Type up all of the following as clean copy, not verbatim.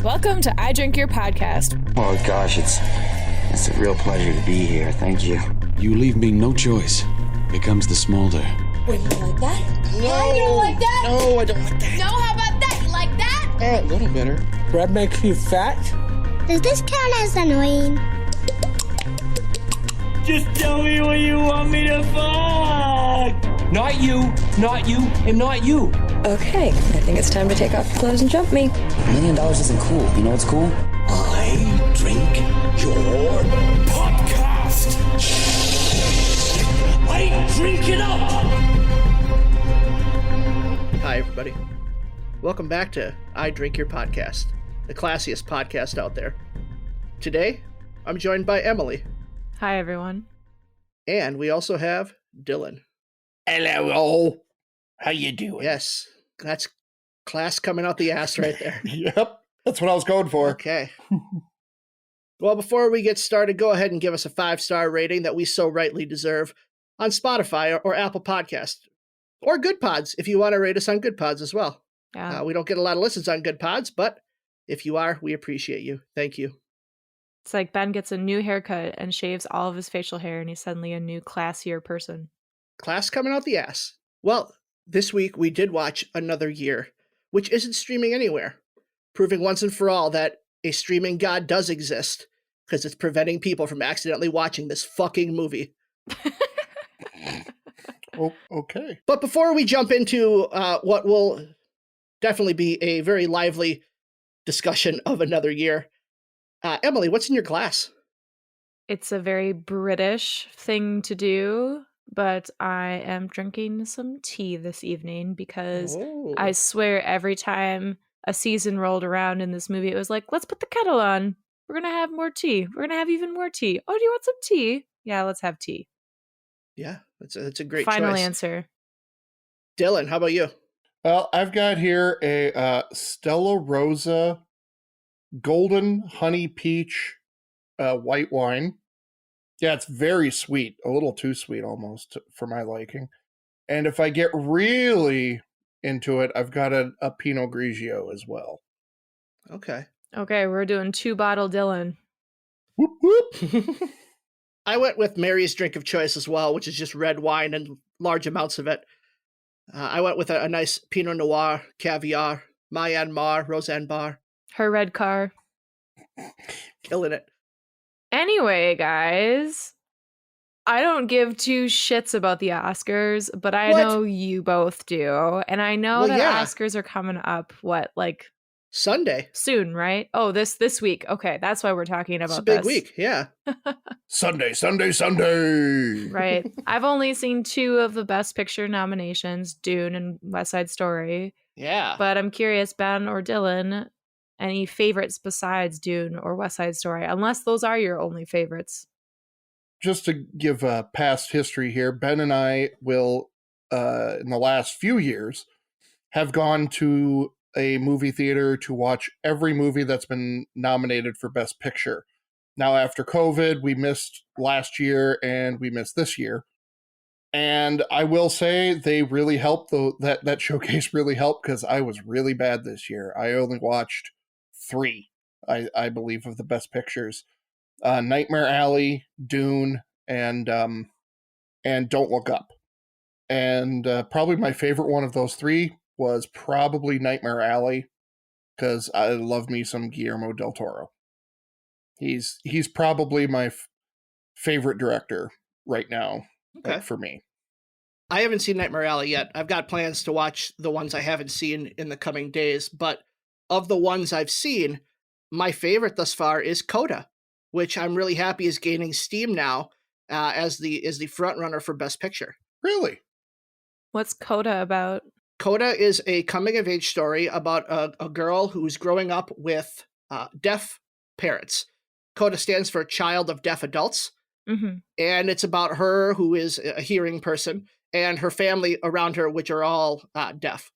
Welcome to I Drink Your podcast. Oh gosh, it's a real pleasure to be here. Thank you. You leave me no choice. Here comes the smolder. Wait, you like that? No. You don't like that? No, I don't like that. No, how about that? You like that? A little better. Bread makes you fat? Does this count as annoying? Just tell me what you want me to fuck! Not you, and not you. Okay, I think it's time to take off your clothes and jump me. $1 million isn't cool. You know what's cool? I drink your podcast! I drink it up! Hi, everybody. Welcome back to I Drink Your Podcast, the classiest podcast out there. Today, I'm joined by Emily. Hi, everyone. And we also have Dylan. Hello. How you doing? Yes, that's class coming out the ass right there. Yep, that's what I was going for. Okay. Well, before we get started, go ahead and give us a 5-star rating that we so rightly deserve on Spotify or Apple Podcast. Or Good Pods, if you want to rate us on Good Pods as well. Yeah. We don't get a lot of listens on Good Pods, but if you are, we appreciate you. Thank you. It's like Ben gets a new haircut and shaves all of his facial hair, and he's suddenly a new, classier person. Class coming out the ass. Well, this week we did watch Another Year, which isn't streaming anywhere, proving once and for all that a streaming god does exist, because it's preventing people from accidentally watching this fucking movie. Oh, okay. But before we jump into what will definitely be a very lively discussion of Another Year, Emily, what's in your glass? It's a very British thing to do, but I am drinking some tea this evening because I swear every time a season rolled around in this movie, it was like, let's put the kettle on. We're going to have more tea. We're going to have even more tea. Oh, do you want some tea? Yeah, let's have tea. Yeah, that's a great Final choice. answer. Dylan, how about you? Well, I've got here a Stella Rosa Golden Honey Peach white wine. Yeah, it's very sweet. A little too sweet almost for my liking. And if I get really into it, I've got a Pinot Grigio as well. Okay. Okay, we're doing 2-bottle Dylan. Whoop, whoop. I went with Mary's drink of choice as well, which is just red wine and large amounts of it. I went with a nice Pinot Noir, caviar, Myanmar, Roseanne Bar. Her red car. Killing it. Anyway, guys, I don't give two shits about the Oscars, but I know you both do. And I know that Oscars are coming up, Sunday. Soon, right? Oh, this week. Okay, that's why we're talking about this. It's a big week, yeah. Sunday. Right. I've only seen 2 of the Best Picture nominations, Dune and West Side Story. Yeah. But I'm curious, Ben or Dylan, any favorites besides Dune or West Side Story, unless those are your only favorites? Just to give a past history here, Ben and I will, in the last few years, have gone to a movie theater to watch every movie that's been nominated for Best Picture. Now, after COVID, we missed last year and we missed this year. And I will say they really helped, though that showcase really helped because I was really bad this year. I only watched 3, I believe, of the Best Pictures. Nightmare Alley, Dune, and Don't Look Up. And probably my favorite one of those 3 was probably Nightmare Alley, because I love me some Guillermo del Toro. He's probably my favorite director right now, for me. I haven't seen Nightmare Alley yet. I've got plans to watch the ones I haven't seen in the coming days, but of the ones I've seen, my favorite thus far is Coda, which I'm really happy is gaining steam now as the front runner for Best Picture. Really? What's Coda about? Coda is a coming-of-age story about a girl who's growing up with deaf parents. Coda stands for Child of Deaf Adults, and it's about her, who is a hearing person, and her family around her, which are all deaf.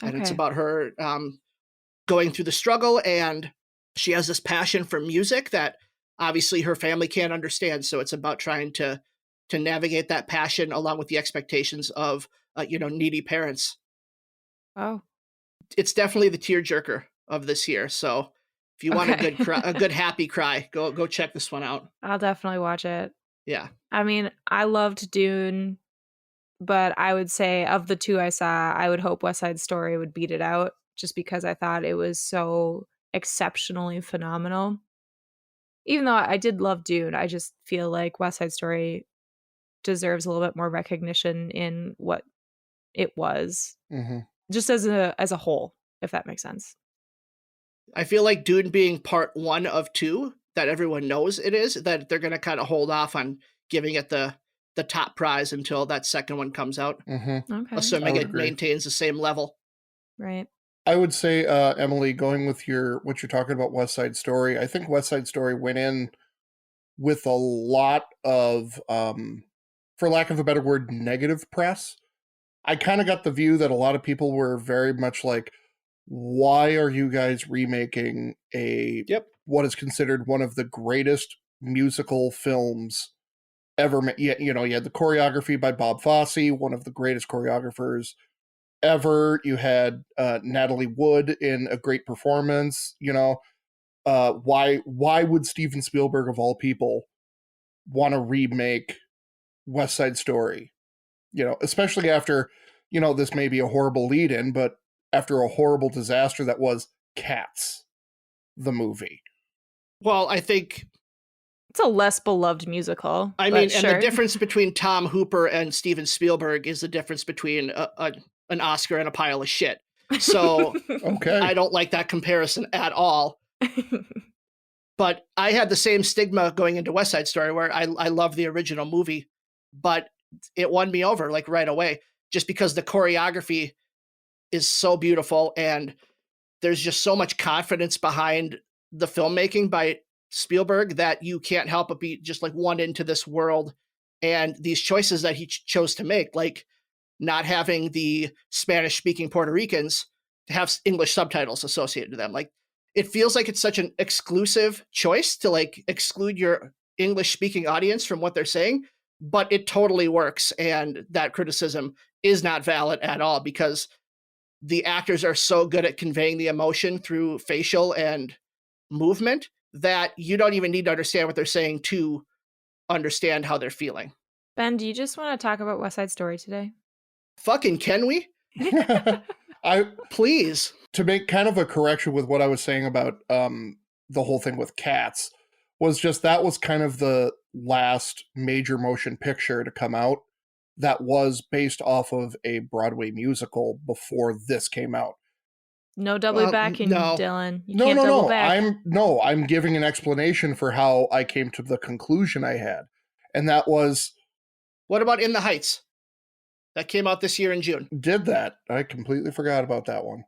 And it's about her going through the struggle, and she has this passion for music that obviously her family can't understand, so it's about trying to navigate that passion along with the expectations of needy parents. Oh. It's definitely the tearjerker of this year. So If you want a good happy cry, go check this one out. I'll definitely watch it. Yeah. I mean, I loved Dune, but I would say of the two I saw, I would hope West Side Story would beat it out just because I thought it was so exceptionally phenomenal. Even though I did love Dune, I just feel like West Side Story deserves a little bit more recognition in what it was. Just as a whole, if that makes sense. I feel like Dune being part 1 of 2 that everyone knows it is, that they're going to kind of hold off on giving it the top prize until that second one comes out. Okay. Assuming it maintains the same level. Right. I would say, Emily, going with what you're talking about West Side Story, I think West Side Story went in with a lot of, for lack of a better word, negative press. I kind of got the view that a lot of people were very much like, why are you guys remaking what is considered one of the greatest musical films ever? You had the choreography by Bob Fosse, one of the greatest choreographers ever. You had Natalie Wood in a great performance. Why would Steven Spielberg, of all people, want to remake West Side Story? Especially after, this may be a horrible lead-in, but after a horrible disaster that was Cats, the movie. Well, I think it's a less beloved musical. I mean, and the difference between Tom Hooper and Steven Spielberg is the difference between an Oscar and a pile of shit. So okay. I don't like that comparison at all. But I had the same stigma going into West Side Story, where I love the original movie, but it won me over like right away, just because the choreography is so beautiful and there's just so much confidence behind the filmmaking by Spielberg that you can't help but be just like won into this world and these choices that he chose to make, like not having the Spanish speaking Puerto Ricans to have English subtitles associated to them. Like, it feels like it's such an exclusive choice to like exclude your English speaking audience from what they're saying, but it totally works. And that criticism is not valid at all, because the actors are so good at conveying the emotion through facial and movement that you don't even need to understand what they're saying to understand how they're feeling. Ben, do you just want to talk about West Side Story today? Fucking can we? Please. To make kind of a correction with what I was saying about the whole thing with Cats, was just that was kind of the last major motion picture to come out that was based off of a Broadway musical before this came out. No double backing, no. Dylan. You No, can't no, double no. back. I'm giving an explanation for how I came to the conclusion I had. And that was... What about In the Heights? That came out this year in June. Did that. I completely forgot about that one.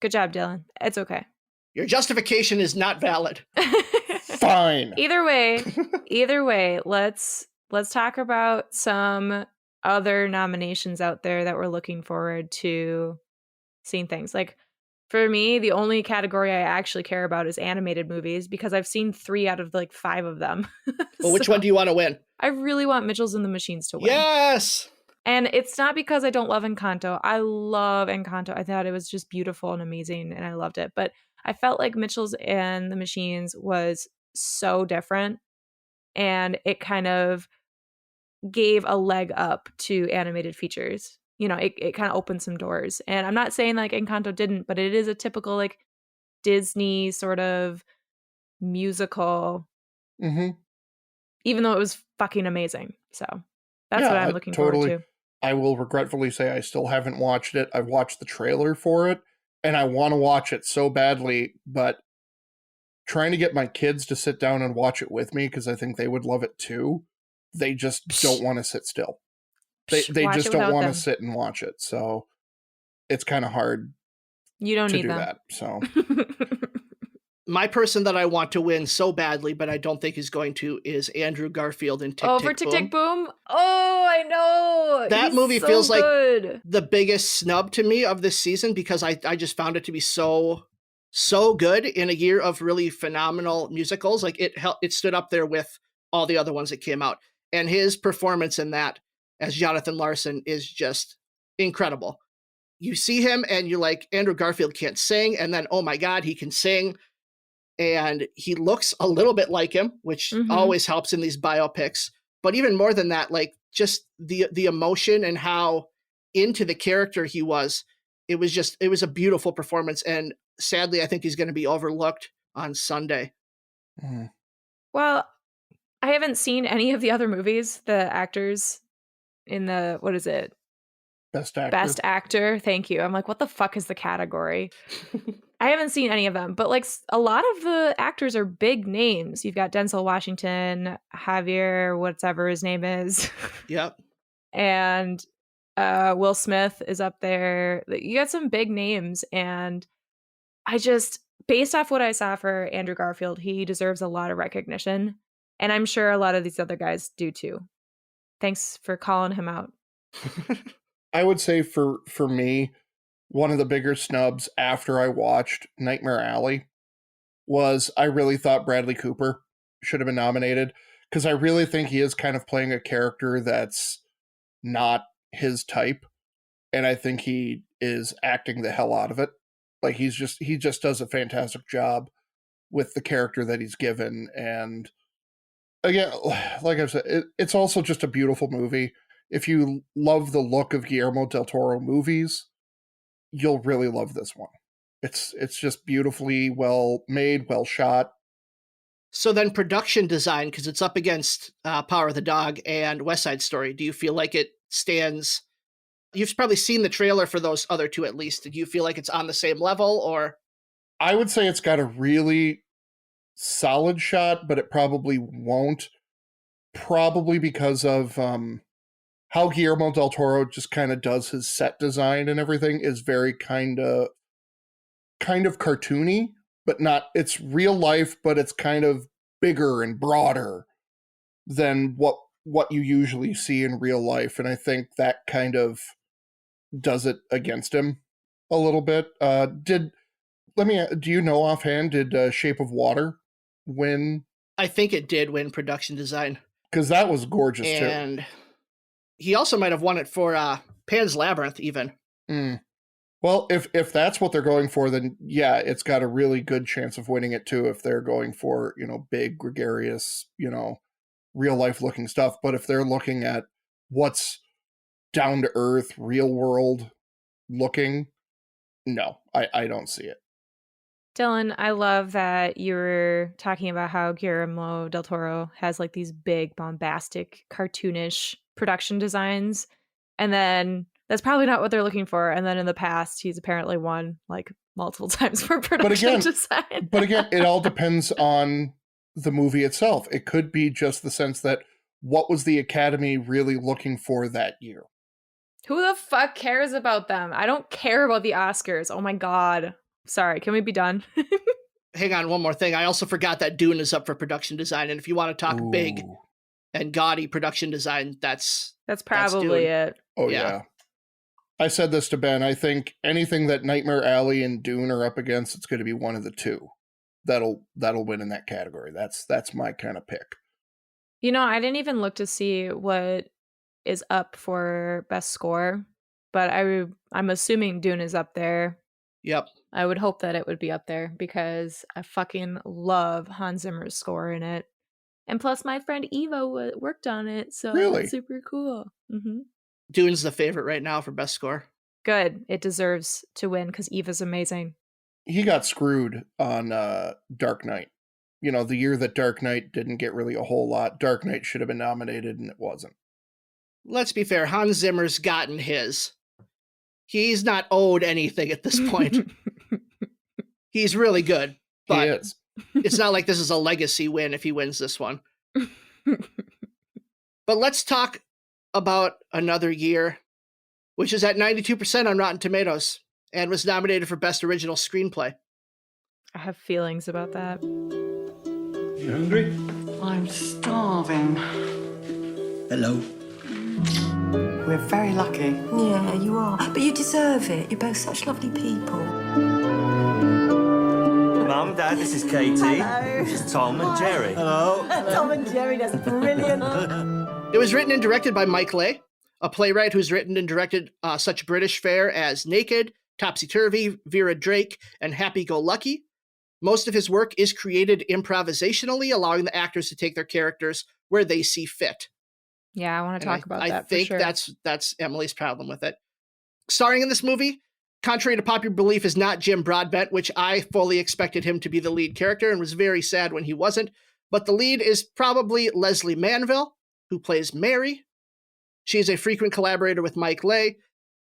Good job, Dylan. It's okay. Your justification is not valid. Fine. Either way, let's talk about some other nominations out there that we're looking forward to seeing things. Like, for me, the only category I actually care about is animated movies, because I've seen 3 out of like 5 of them. Well, which one do you want to win? I really want Mitchells and the Machines to win. Yes! And it's not because I don't love Encanto. I love Encanto. I thought it was just beautiful and amazing, and I loved it. But I felt like Mitchells and the Machines was so different, and it kind of gave a leg up to animated features. It kind of opened some doors. And I'm not saying like Encanto didn't, but it is a typical like Disney sort of musical, even though it was fucking amazing. So that's what I'm looking forward to. I will regretfully say I still haven't watched it. I've watched the trailer for it, and I want to watch it so badly, but trying to get my kids to sit down and watch it with me, because I think they would love it too, they just don't want to sit still. They just don't want to sit and watch it. So it's kind of hard You don't to need do them. that. So My person that I want to win so badly, but I don't think he's going to, is Andrew Garfield in Tick, Oh, Tick, for Tick, Boom. Tick, Boom? Oh, I know. That He's movie so feels good. like the biggest snub to me of this season, because I just found it to be so good in a year of really phenomenal musicals. Like, it stood up there with all the other ones that came out. And his performance in that as Jonathan Larson is just incredible. You see him and you're like, Andrew Garfield can't sing, and then, oh my God, he can sing. and he looks a little bit like him, which always helps in these biopics. But even more than that, like just the emotion and how into the character he was, it was a beautiful performance. And sadly, I think he's going to be overlooked on Sunday. Well, I haven't seen any of the other movies. The actors in the, what is it? Best actor. Best actor. Thank you. I'm like, what the fuck is the category? I haven't seen any of them, but like a lot of the actors are big names. You've got Denzel Washington, Javier, whatever his name is. Yep. And Will Smith is up there. You got some big names, and I just, based off what I saw for Andrew Garfield, he deserves a lot of recognition, and I'm sure a lot of these other guys do too. Thanks for calling him out. I would say for me, one of the bigger snubs after I watched Nightmare Alley was I really thought Bradley Cooper should have been nominated, because I really think he is kind of playing a character that's not his type, and I think he is acting the hell out of it. Like he just does a fantastic job with the character that he's given. And again, like I've said, it's also just a beautiful movie. If you love the look of Guillermo del Toro movies, you'll really love this one. It's just beautifully well made, well shot. So then production design, because it's up against Power of the Dog and West Side Story, do you feel like it stands? You've probably seen the trailer for those other two at least. Do you feel like it's on the same level, or? I would say it's got a really solid shot, but it probably won't. Probably because of how Guillermo del Toro just kind of does his set design and everything is very kind of cartoony, but not, it's real life, but it's kind of bigger and broader than what you usually see in real life. And I think that kind of does it against him a little bit. Do you know offhand, did Shape of Water win? I think it did win production design. Because that was gorgeous too. And he also might have won it for Pan's Labyrinth even. Well, if that's what they're going for, then yeah, it's got a really good chance of winning it too, if they're going for, big, gregarious, real life looking stuff. But if they're looking at what's down to earth, real world looking, no, I don't see it. Dylan, I love that you were talking about how Guillermo del Toro has like these big, bombastic, cartoonish production designs. And then that's probably not what they're looking for. And then in the past, he's apparently won like multiple times for production design. But again, it all depends on the movie itself. It could be just the sense that what was the Academy really looking for that year? Who the fuck cares about them? I don't care about the Oscars. Oh my God. Sorry, can we be done? Hang on, one more thing. I also forgot that Dune is up for production design. And if you want to talk big and gaudy production design, that's probably it. Oh, yeah. I said this to Ben. I think anything that Nightmare Alley and Dune are up against, it's going to be one of the two that'll win in that category. That's my kind of pick. I didn't even look to see what is up for best score, but I'm assuming Dune is up there. Yep. I would hope that it would be up there because I fucking love Hans Zimmer's score in it. And plus my friend Eva worked on it, so really? It's super cool. Mm-hmm. Dune's the favorite right now for best score. Good. It deserves to win because Eva's amazing. He got screwed on Dark Knight. The year that Dark Knight didn't get really a whole lot, Dark Knight should have been nominated and it wasn't. Let's be fair. Hans Zimmer's gotten his. He's not owed anything at this point. He's really good. But he is. It's not like this is a legacy win if he wins this one. But let's talk about Another Year, which is at 92% on Rotten Tomatoes and was nominated for Best Original Screenplay. I have feelings about that. You hungry? I'm starving. Hello. We're very lucky. Yeah, you are. But you deserve it. You're both such lovely people. Mum, Dad, this is Katie. Hello. This is Tom and Jerry. Hello. Tom and Jerry, that's brilliant. It was written and directed by Mike Leigh, a playwright who's written and directed such British fare as Naked, Topsy-Turvy, Vera Drake, and Happy Go Lucky. Most of his work is created improvisationally, allowing the actors to take their characters where they see fit. Yeah, I want to talk about that for sure. I think that's Emily's problem with it. Starring in this movie, contrary to popular belief, is not Jim Broadbent, which I fully expected him to be the lead character and was very sad when he wasn't. But the lead is probably Leslie Manville, who plays Mary. She is a frequent collaborator with Mike Leigh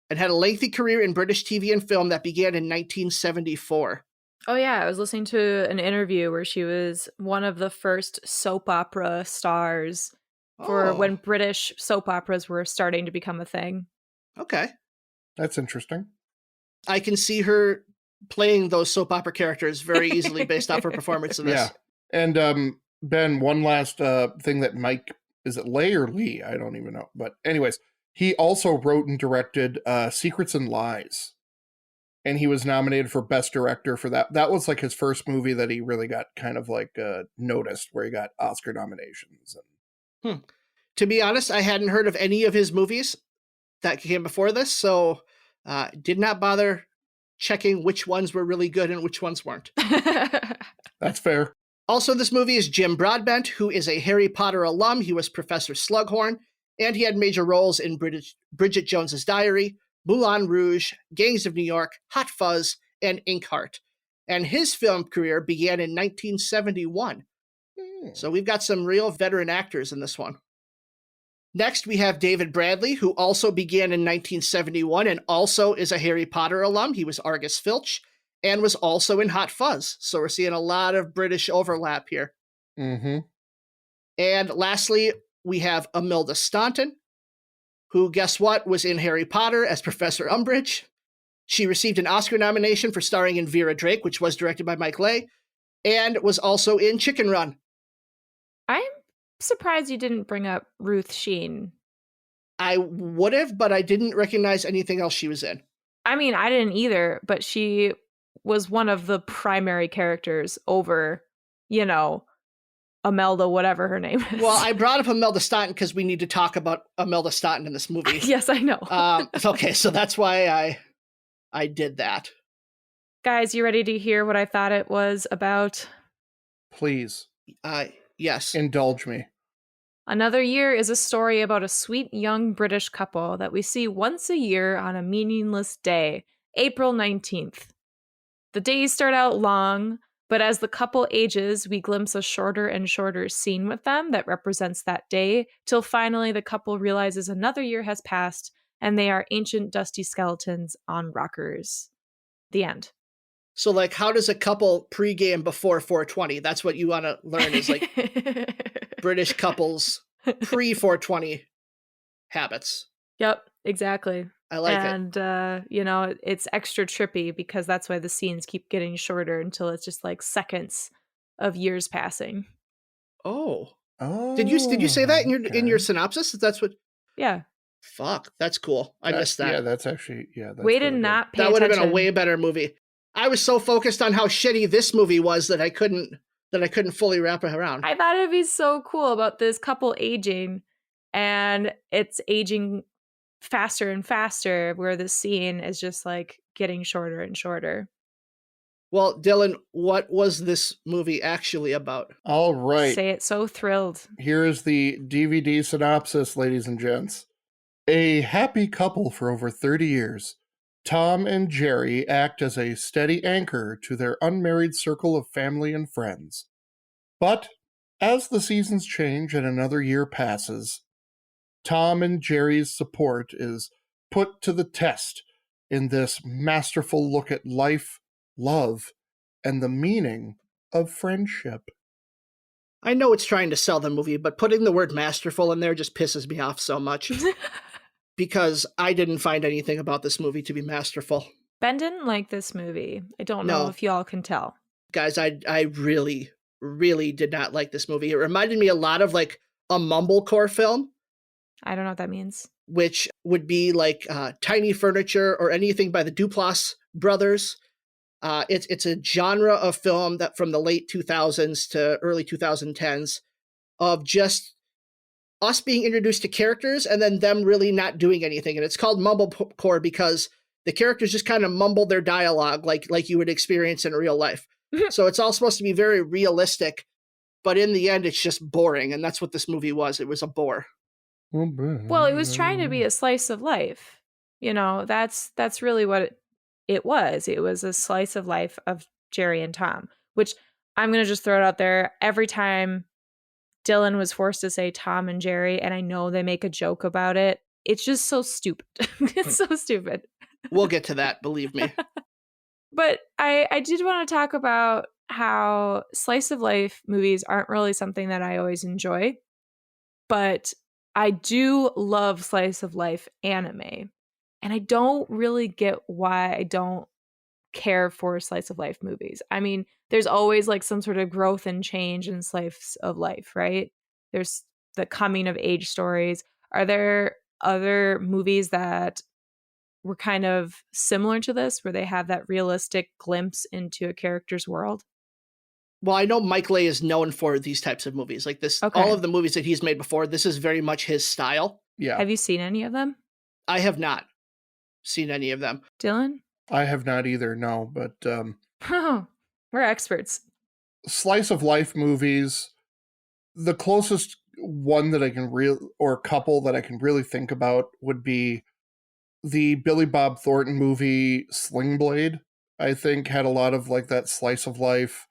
and had a lengthy career in British TV and film that began in 1974. Oh, yeah. I was listening to an interview where she was one of the first soap opera stars for when British soap operas were starting to become a thing. Okay. That's interesting. I can see her playing those soap opera characters very easily based off her performance in this. Yeah. And Ben, one last thing that Mike, is it Leigh or Lee? I don't even know. But anyways, he also wrote and directed Secrets and Lies. And he was nominated for Best Director for that. That was like his first movie that he really got kind of like noticed, where he got Oscar nominations. To be honest, I hadn't heard of any of his movies that came before this, so did not bother checking which ones were really good and which ones weren't. That's fair. Also in this movie is Jim Broadbent, who is a Harry Potter alum. He was Professor Slughorn, and he had major roles in Bridget Jones's Diary, Moulin Rouge, Gangs of New York, Hot Fuzz, and Inkheart. And his film career began in 1971. So we've got some real veteran actors in this one. Next, we have David Bradley, who also began in 1971 and also is a Harry Potter alum. He was Argus Filch and was also in Hot Fuzz. So we're seeing a lot of British overlap here. Mm-hmm. And lastly, we have Imelda Staunton, who, guess what, was in Harry Potter as Professor Umbridge. She received an Oscar nomination for starring in Vera Drake, which was directed by Mike Leigh, and was also in Chicken Run. I'm surprised you didn't bring up Ruth Sheen. I would have, but I didn't recognize anything else she was in. I mean, I didn't either, but she was one of the primary characters over, Imelda, whatever her name is. Well, I brought up Imelda Staunton because we need to talk about Imelda Staunton in this movie. Yes, I know. Okay, so that's why I did that. Guys, you ready to hear what I thought it was about? Please. Yes. Indulge me. Another Year is a story about a sweet young British couple that we see once a year on a meaningless day, April 19th. The days start out long, but as the couple ages, we glimpse a shorter and shorter scene with them that represents that day, till finally the couple realizes another year has passed and they are ancient dusty skeletons on rockers. The end. So, like, how does a couple pregame before 420? That's what you want to learn is, like, British couples pre-420 habits. Yep, exactly. I like it. And, it's extra trippy because that's why the scenes keep getting shorter until it's just, like, seconds of years passing. Oh. Did you say that in your synopsis? That's what... Yeah. Fuck, that's cool. I missed that. Yeah, that's actually... Yeah, that's way to not pay That would have attention. been a way better movie. I was so focused on how shitty this movie was that I couldn't fully wrap it around. I thought it'd be so cool about this couple aging, and it's aging faster and faster, where the scene is just like getting shorter and shorter. Well, Dylan, what was this movie actually about? All right. Say it so thrilled. Here is the DVD synopsis, ladies and gents. A happy couple for over 30 years. Tom and Jerry act as a steady anchor to their unmarried circle of family and friends. But as the seasons change and another year passes, Tom and Jerry's support is put to the test in this masterful look at life, love, and the meaning of friendship. I know it's trying to sell the movie, but putting the word masterful in there just pisses me off so much. Because I didn't find anything about this movie to be masterful. Ben didn't like this movie. I don't know if y'all can tell. Guys, I really, really did not like this movie. It reminded me a lot of like a mumblecore film. I don't know what that means. Which would be like Tiny Furniture or anything by the Duplass brothers. It's a genre of film that from the late 2000s to early 2010s of just us being introduced to characters and then them really not doing anything. And it's called mumblecore because the characters just kind of mumble their dialogue like you would experience in real life. So it's all supposed to be very realistic, but in the end, it's just boring. And that's what this movie was. It was a bore. Well, it was trying to be a slice of life. That's really what it was. It was a slice of life of Jerry and Tom, which I'm going to just throw it out there. Every time Dylan was forced to say Tom and Jerry, and I know they make a joke about it, it's just so stupid. It's so stupid. We'll get to that, believe me. But I did want to talk about how slice of life movies aren't really something that I always enjoy, but I do love slice of life anime. And I don't really get why I don't care for slice of life movies. I mean, there's always like some sort of growth and change in slice of life, right? There's the coming of age stories. Are there other movies that were kind of similar to this, where they have that realistic glimpse into a character's world? Well, I know Mike Leigh is known for these types of movies. Like this, all of the movies that he's made before, this is very much his style. Yeah. Have you seen any of them? I have not seen any of them. Dylan? I have not either, no, but we're experts. Slice of life movies, the closest one that I can or couple that I can really think about would be the Billy Bob Thornton movie Sling Blade. I think had a lot of like that slice of life.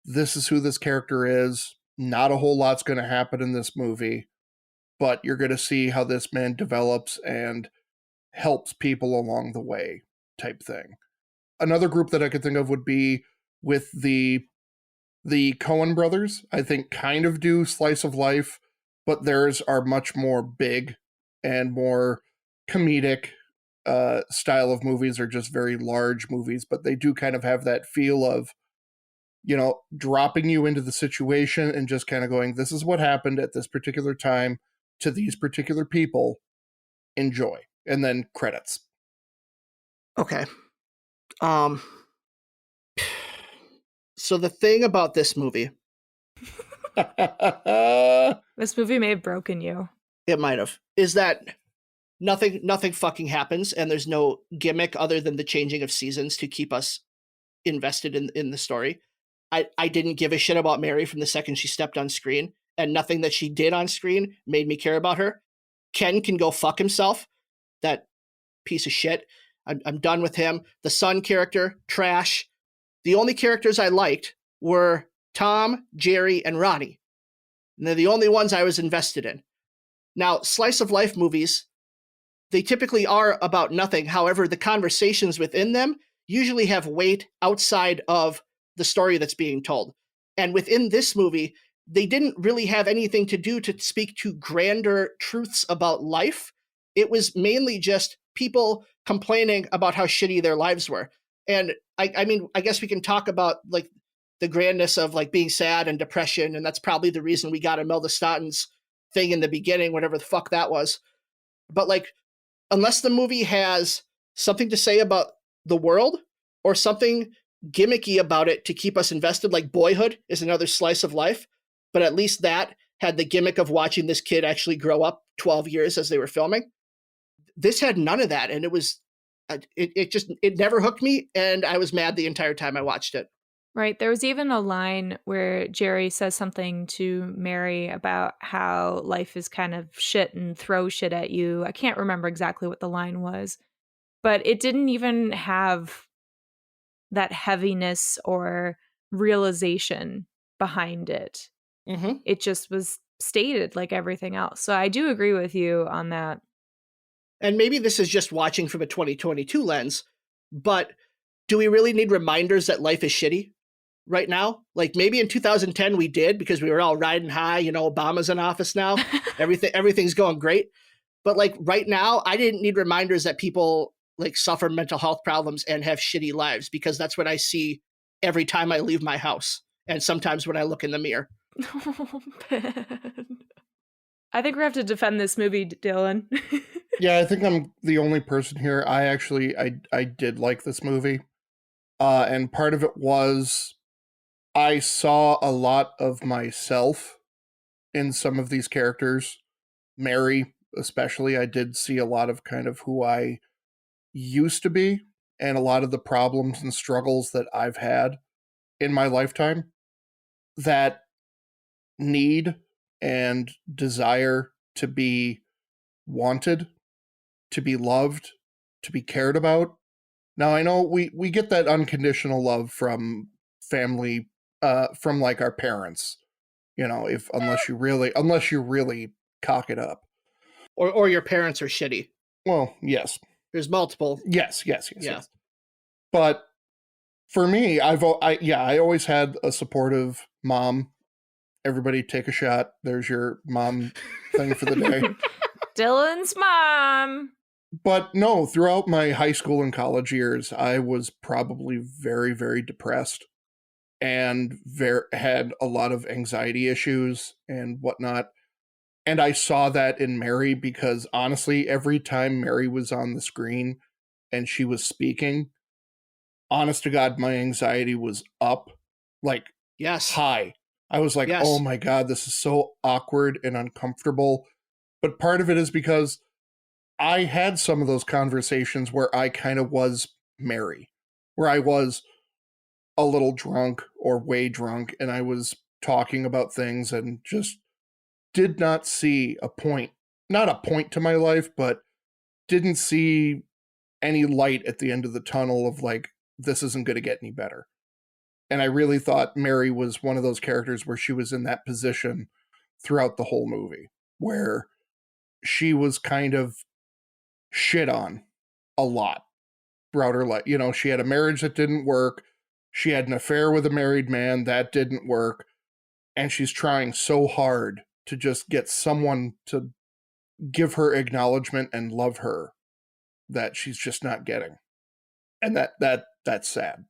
This is who this character is. Not a whole lot's going to happen in this movie, but you're going to see how this man develops and helps people along the way type thing. Another group that I could think of would be with the Coen brothers. I think kind of do slice of life, but theirs are much more big and more comedic style of movies, are just very large movies, but they do kind of have that feel of, dropping you into the situation and just kind of going, this is what happened at this particular time to these particular people. Enjoy. And then credits. Okay. So the thing about this movie... This movie may have broken you. It might have. Is that nothing fucking happens, and there's no gimmick other than the changing of seasons to keep us invested in the story. I didn't give a shit about Mary from the second she stepped on screen, and nothing that she did on screen made me care about her. Ken can go fuck himself. That piece of shit. I'm done with him. The son character, trash. The only characters I liked were Tom, Jerry, and Ronnie. And they're the only ones I was invested in. Now, slice of life movies, they typically are about nothing. However, the conversations within them usually have weight outside of the story that's being told. And within this movie, they didn't really have anything to do to speak to grander truths about life. It was mainly just people complaining about how shitty their lives were. And I mean, I guess we can talk about like the grandness of like being sad and depression. And that's probably the reason we got Imelda Staunton's thing in the beginning, whatever the fuck that was. But like, unless the movie has something to say about the world or something gimmicky about it to keep us invested, like Boyhood is another slice of life, but at least that had the gimmick of watching this kid actually grow up 12 years as they were filming. This had none of that, and it was it never hooked me, and I was mad the entire time I watched it. Right. There was even a line where Jerry says something to Mary about how life is kind of shit and throws shit at you. I can't remember exactly what the line was, but it didn't even have that heaviness or realization behind it. Mm-hmm. It just was stated like everything else. So I do agree with you on that. And maybe this is just watching from a 2022 lens, but do we really need reminders that life is shitty right now? Like maybe in 2010 we did, because we were all riding high, Obama's in office now. Everything's going great. But like right now, I didn't need reminders that people like suffer mental health problems and have shitty lives, because that's what I see every time I leave my house. And sometimes when I look in the mirror. Oh, man. I think we have to defend this movie, Dylan. Yeah, I think I'm the only person here. I did like this movie. And part of it was I saw a lot of myself in some of these characters. Mary, especially, I did see a lot of kind of who I used to be and a lot of the problems and struggles that I've had. in my lifetime that need and desire to be wanted, to be loved, to be cared about. Now, I know we get that unconditional love from family, from like our parents, you know, unless you really cock it up. Or your parents are shitty. Well, yes. There's multiple. Yes. But for me, I always had a supportive mom. Everybody take a shot. There's your mom thing for the day. Dylan's mom. But no, throughout my high school and college years, I was probably very, very depressed and had a lot of anxiety issues and whatnot. And I saw that in Mary because honestly, every time Mary was on the screen and she was speaking, honest to God, my anxiety was up, like high. I was like, oh my God, this is so awkward and uncomfortable. But part of it is because I had some of those conversations where I kind of was Mary, where I was a little drunk or way drunk, and I was talking about things and just did not see not a point to my life, but didn't see any light at the end of the tunnel of like, this isn't going to get any better. And I really thought Mary was one of those characters where she was in that position throughout the whole movie, where she was kind of shit on a lot throughout her life. You know, she had a marriage that didn't work. She had an affair with a married man that didn't work. And she's trying so hard to just get someone to give her acknowledgement and love her that she's just not getting. And that's sad.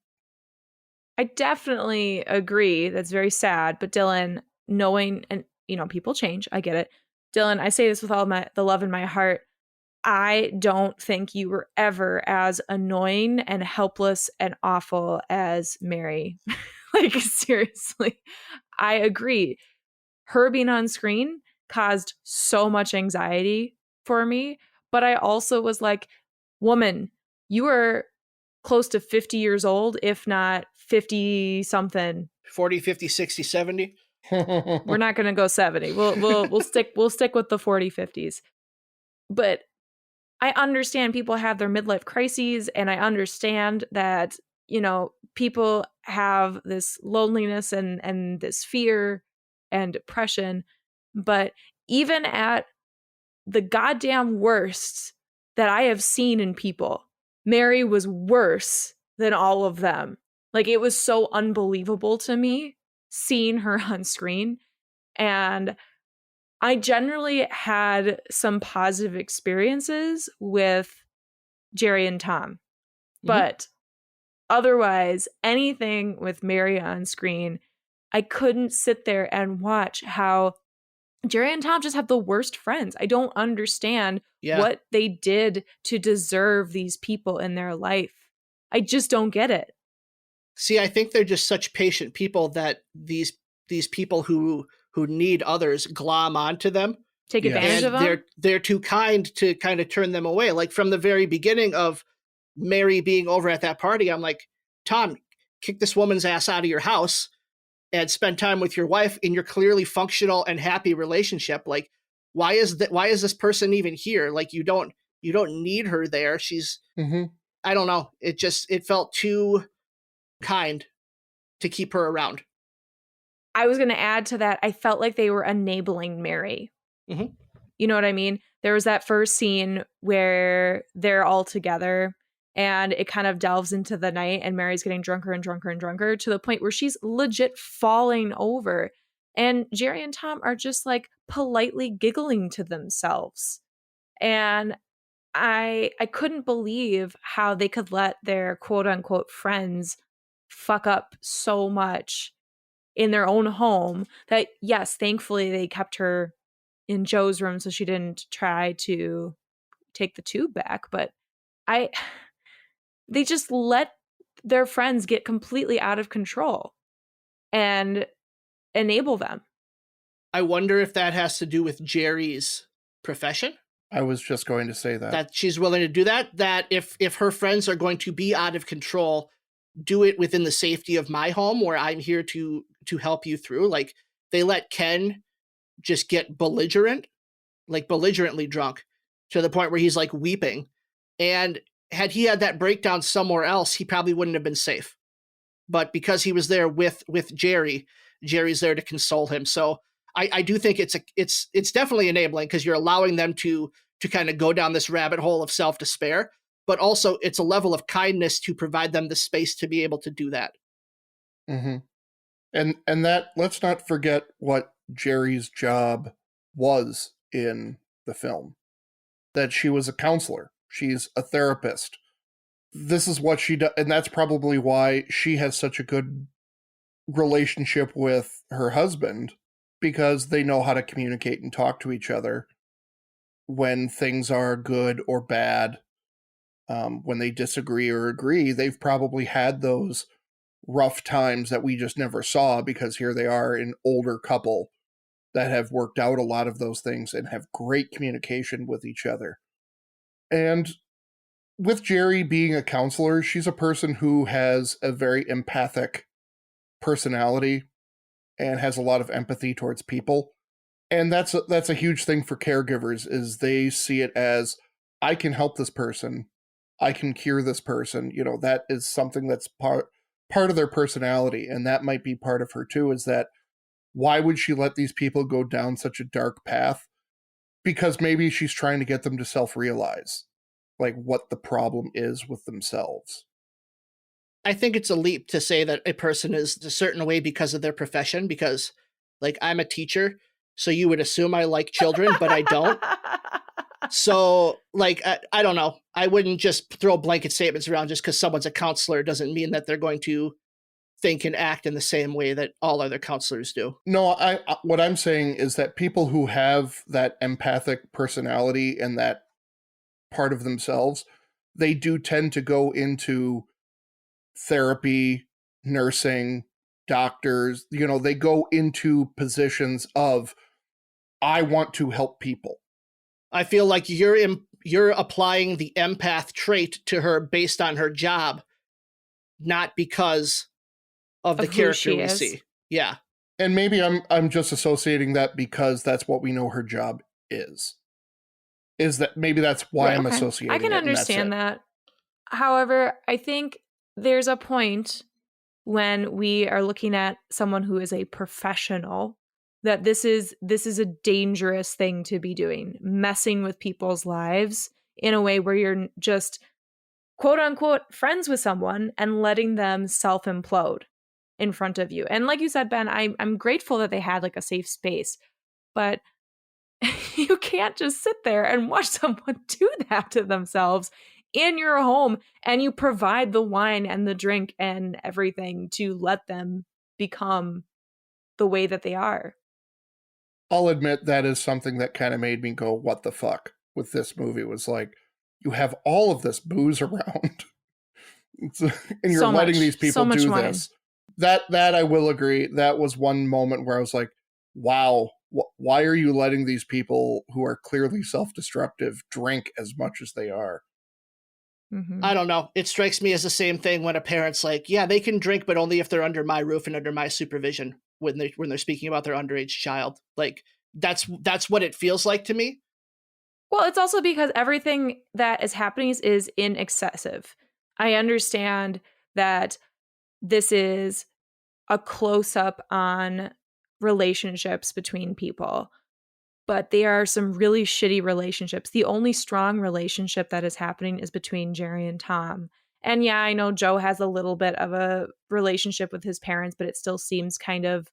I definitely agree. That's very sad. But Dylan, knowing, and you know, people change. I get it. Dylan, I say this with all the love in my heart. I don't think you were ever as annoying and helpless and awful as Mary. Like, seriously, I agree. Her being on screen caused so much anxiety for me. But I also was like, woman, you are close to 50 years old, if not 50 something. 40, 50, 60, 70. We're not going to go 70. We'll stick with the 40, 50s. But I understand people have their midlife crises, and I understand that, you know, people have this loneliness and this fear and depression. But even at the goddamn worst that I have seen in people, Mary was worse than all of them. Like, it was so unbelievable to me seeing her on screen. And I generally had some positive experiences with Jerry and Tom. But otherwise, anything with Mary on screen, I couldn't sit there and watch how Jerry and Tom just have the worst friends. I don't understand what they did to deserve these people in their life. I just don't get it. See, I think they're just such patient people that these people who need others glom onto them. Take advantage of them? They're too kind to kind of turn them away. Like, from the very beginning of Mary being over at that party, I'm like, Tom, kick this woman's ass out of your house and spend time with your wife in your clearly functional and happy relationship. Like, why is this person even here? Like, you don't need her there. She's, I don't know. It felt too kind to keep her around. I was going to add to that. I felt like they were enabling Mary. You know what I mean? There was that first scene where they're all together and it kind of delves into the night, and Mary's getting drunker and drunker and drunker to the point where she's legit falling over. And Jerry and Tom are just like politely giggling to themselves. And I couldn't believe how they could let their quote unquote friends fuck up so much in their own home that, yes, thankfully they kept her in Joe's room so she didn't try to take the tube back. But they just let their friends get completely out of control and enable them. I wonder if that has to do with Jerry's profession. I was just going to say that. That she's willing to do that. That if her friends are going to be out of control, do it within the safety of my home where I'm here to help you through. Like, they let Ken just get belligerently drunk to the point where he's like weeping. And had he had that breakdown somewhere else, he probably wouldn't have been safe. But because he was there with Jerry, Jerry's there to console him. So I do think it's definitely enabling, because you're allowing them to kind of go down this rabbit hole of self-despair, but also it's a level of kindness to provide them the space to be able to do that. Mm-hmm. And that, let's not forget what Jerry's job was in the film, that she was a counselor. She's a therapist. This is what she does, and that's probably why she has such a good relationship with her husband, because they know how to communicate and talk to each other when things are good or bad. When they disagree or agree, they've probably had those rough times that we just never saw, because here they are, an older couple that have worked out a lot of those things and have great communication with each other. And with Jerry being a counselor, she's a person who has a very empathic personality and has a lot of empathy towards people. And that's a huge thing for caregivers, is they see it as, I can help this person, I can cure this person. You know, that is something that's part of their personality. And that might be part of her too, is that why would she let these people go down such a dark path? Because maybe she's trying to get them to self-realize like what the problem is with themselves. I think it's a leap to say that a person is a certain way because of their profession, because like I'm a teacher, so you would assume I like children, but I don't. So like, I don't know. I wouldn't just throw blanket statements around just because someone's a counselor doesn't mean that they're going to think and act in the same way that all other counselors do. No, what I'm saying is that people who have that empathic personality and that part of themselves, they do tend to go into therapy, nursing, doctors. You know, they go into positions of, I want to help people. I feel like you're applying the empath trait to her based on her job, not because of the character we see. Yeah. And maybe I'm just associating that because that's what we know her job is that maybe that's why right, I'm okay. associating I can it, understand that. However, I think there's a point when we are looking at someone who is a professional that this is a dangerous thing to be doing, messing with people's lives in a way where you're just quote unquote friends with someone and letting them self-implode in front of you. And like you said, Ben, I'm grateful that they had like a safe space, but you can't just sit there and watch someone do that to themselves in your home, and you provide the wine and the drink and everything to let them become the way that they are. I'll admit that is something that kind of made me go, what the fuck with this movie. Was like, you have all of this booze around and you're letting these people do wine. This. That I will agree. That was one moment where I was like, wow, why are you letting these people who are clearly self-destructive drink as much as they are? Mm-hmm. I don't know. It strikes me as the same thing when a parent's like, yeah, they can drink, but only if they're under my roof and under my supervision when they're speaking about their underage child. Like, that's what it feels like to me. Well, it's also because everything that is happening is in excessive. I understand that this is a close-up on relationships between people, but there are some really shitty relationships. The only strong relationship that is happening is between Jerry and Tom. And yeah, I know Joe has a little bit of a relationship with his parents, but it still seems kind of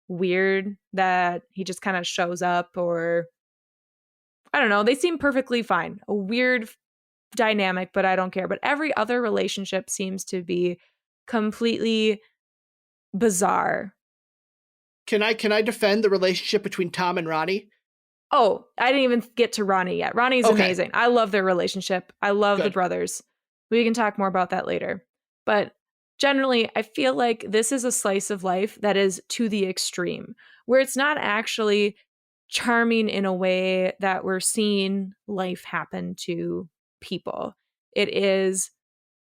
weird that he just kind of shows up, or I don't know. They seem perfectly fine. A weird dynamic, but I don't care. But every other relationship seems to be completely bizarre. Can I defend the relationship between Tom and Ronnie? Oh, I didn't even get to Ronnie yet. Ronnie's amazing. I love their relationship. I love the brothers. We can talk more about that later. But generally, I feel like this is a slice of life that is to the extreme, where it's not actually charming in a way that we're seeing life happen to people. It is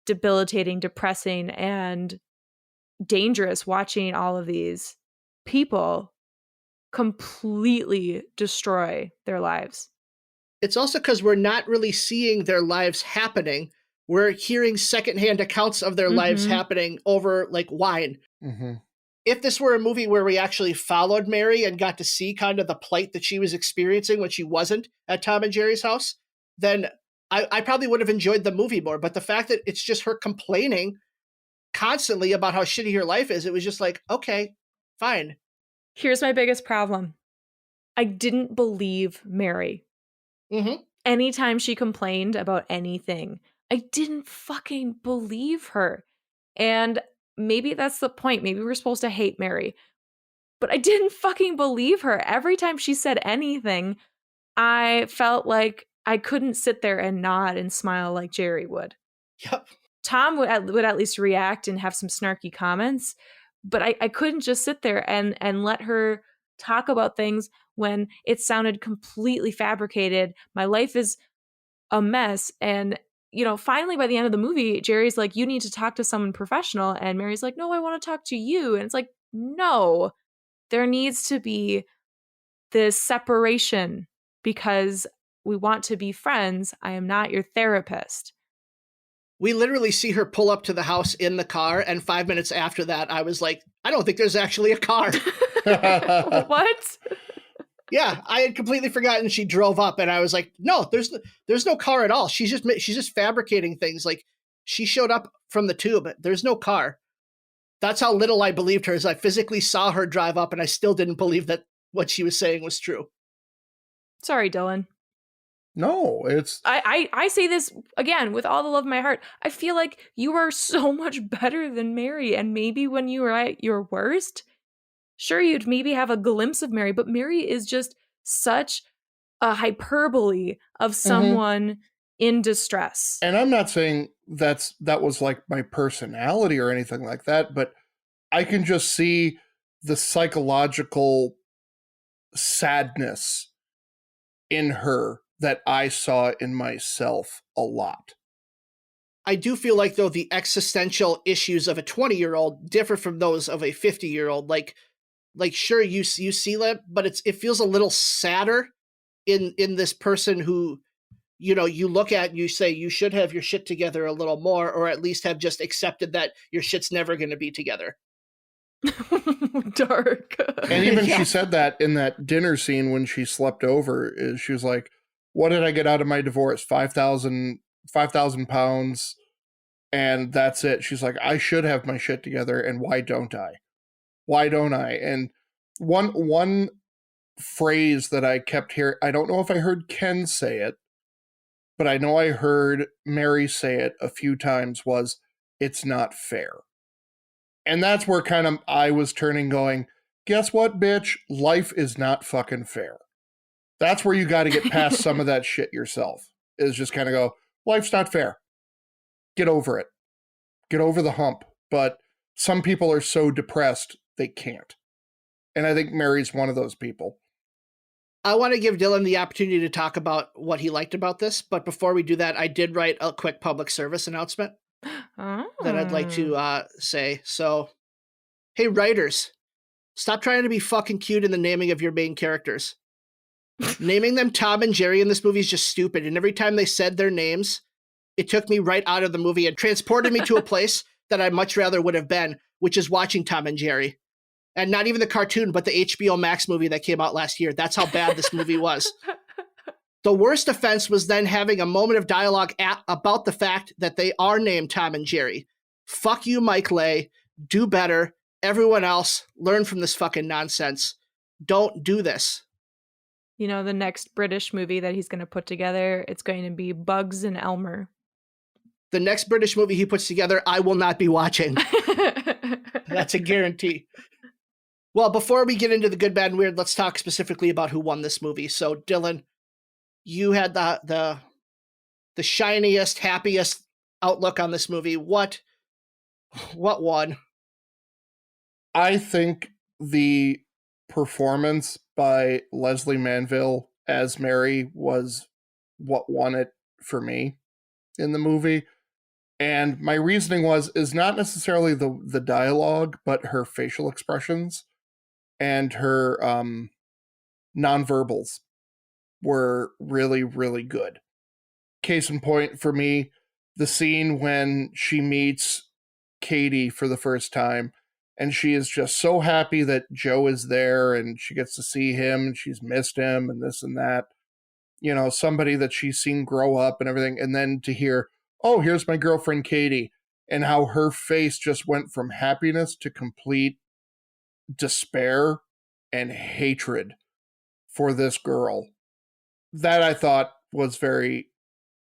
debilitating, depressing, and dangerous watching all of these people completely destroy their lives. It's also because we're not really seeing their lives happening. We're hearing secondhand accounts of their lives happening over like wine. If this were a movie where we actually followed Mary and got to see kind of the plight that she was experiencing when she wasn't at Tom and Jerry's house, then I probably would have enjoyed the movie more. But the fact that it's just her complaining constantly about how shitty her life is, it was just like, okay, fine. Here's my biggest problem. I didn't believe Mary. Anytime she complained about anything, I didn't fucking believe her. And maybe that's the point. Maybe we're supposed to hate Mary. But I didn't fucking believe her. Every time she said anything, I felt like I couldn't sit there and nod and smile like Jerry would. Yep. Tom would at least react and have some snarky comments, but I couldn't just sit there and let her talk about things when it sounded completely fabricated. My life is a mess. And, you know, finally by the end of the movie, Jerry's like, you need to talk to someone professional. And Mary's like, no, I want to talk to you. And it's like, no, there needs to be this separation because we want to be friends. I am not your therapist. We literally see her pull up to the house in the car. And 5 minutes after that, I was like, I don't think there's actually a car. What? Yeah, I had completely forgotten she drove up, and I was like, no, there's no car at all. She's just fabricating things. Like, she showed up from the tube. There's no car. That's how little I believed her, is I physically saw her drive up, and I still didn't believe that what she was saying was true. Sorry, Dylan. No, it's... I say this, again, with all the love in my heart. I feel like you are so much better than Mary, and maybe when you were at your worst, sure, you'd maybe have a glimpse of Mary, but Mary is just such a hyperbole of someone in distress. And I'm not saying that was like my personality or anything like that, but I can just see the psychological sadness in her that I saw in myself a lot. I do feel like, though, the existential issues of a 20-year-old differ from those of a 50-year-old. Like sure, you see that, but it feels a little sadder in this person who, you know, you look at and you say you should have your shit together a little more, or at least have just accepted that your shit's never going to be together. Dark. And even she said that in that dinner scene when she slept over, is she was like, what did I get out of my divorce? 5,000 pounds. And that's it. She's like, I should have my shit together. And why don't I? Why don't I? And one phrase that I kept hearing, I don't know if I heard Ken say it, but I know I heard Mary say it a few times, was, it's not fair. And that's where kind of I was turning going, guess what, bitch? Life is not fucking fair. That's where you got to get past some of that shit yourself, is just kind of go, life's not fair. Get over it. Get over the hump. But some people are so depressed, they can't. And I think Mary's one of those people. I want to give Dylan the opportunity to talk about what he liked about this. But before we do that, I did write a quick public service announcement that I'd like to say. So, hey, writers, stop trying to be fucking cute in the naming of your main characters. Naming them Tom and Jerry in this movie is just stupid. And every time they said their names, it took me right out of the movie and transported me to a place that I much rather would have been, which is watching Tom and Jerry. And not even the cartoon, but the HBO Max movie that came out last year. That's how bad this movie was. The worst offense was then having a moment of dialogue about the fact that they are named Tom and Jerry. Fuck you, Mike Leigh. Do better. Everyone else, learn from this fucking nonsense. Don't do this. You know, the next British movie that he's going to put together, it's going to be Bugs and Elmer. The next British movie he puts together, I will not be watching. That's a guarantee. Well, before we get into the good, bad, and weird, let's talk specifically about who won this movie. So, Dylan, you had the shiniest, happiest outlook on this movie. What won? I think the performance by Leslie Manville as Mary was what won it for me in the movie. And my reasoning is not necessarily the dialogue, but her facial expressions and her nonverbals were really, really good. Case in point for me, the scene when she meets Katie for the first time, and she is just so happy that Joe is there and she gets to see him and she's missed him and this and that. You know, somebody that she's seen grow up and everything. And then to hear, oh, here's my girlfriend Katie, and how her face just went from happiness to complete despair and hatred for this girl. That I thought was very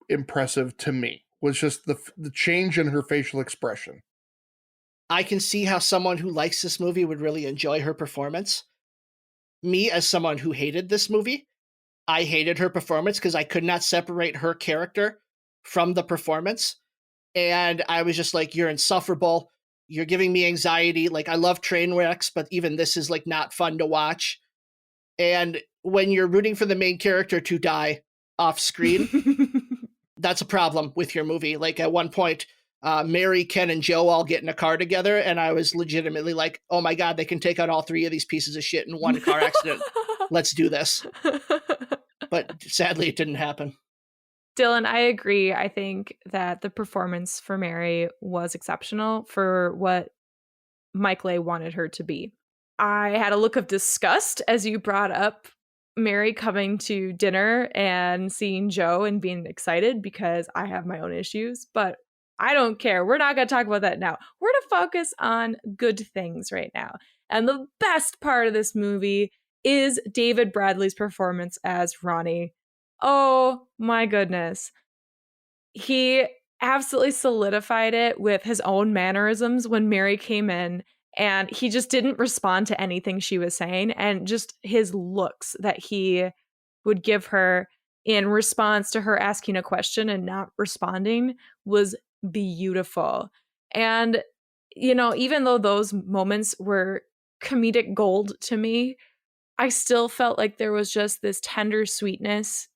impressive to me, was just the change in her facial expression. I can see how someone who likes this movie would really enjoy her performance. Me, as someone who hated this movie, I hated her performance because I could not separate her character from the performance. And I was just like, you're insufferable. You're giving me anxiety. Like, I love train wrecks, but even this is like not fun to watch. And when you're rooting for the main character to die off screen, that's a problem with your movie. Like, at one point, Mary, Ken, and Joe all get in a car together, and I was legitimately like, oh my God, they can take out all three of these pieces of shit in one car accident. Let's do this. But sadly, it didn't happen. Dylan, I agree. I think that the performance for Mary was exceptional for what Mike Leigh wanted her to be. I had a look of disgust as you brought up Mary coming to dinner and seeing Joe and being excited, because I have my own issues, but I don't care. We're not going to talk about that now. We're going to focus on good things right now. And the best part of this movie is David Bradley's performance as Ronnie. Oh my goodness. He absolutely solidified it with his own mannerisms when Mary came in, and he just didn't respond to anything she was saying, and just his looks that he would give her in response to her asking a question and not responding was beautiful. And, you know, even though those moments were comedic gold to me, I still felt like there was just this tender sweetness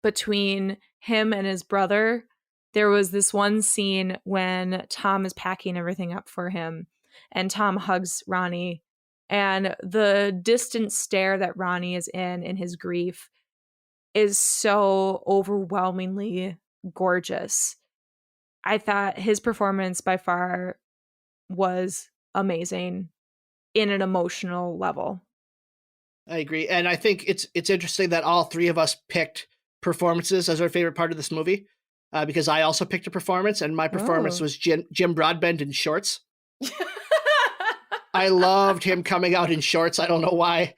between him and his brother. There was this one scene when Tom is packing everything up for him, and Tom hugs Ronnie, and the distant stare that Ronnie is in his grief is so overwhelmingly gorgeous. I thought his performance by far was amazing in an emotional level. I agree. And I think it's interesting that all three of us picked performances as our favorite part of this movie, because I also picked a performance, and my performance was Jim Broadbent in shorts. I loved him coming out in shorts. I don't know why.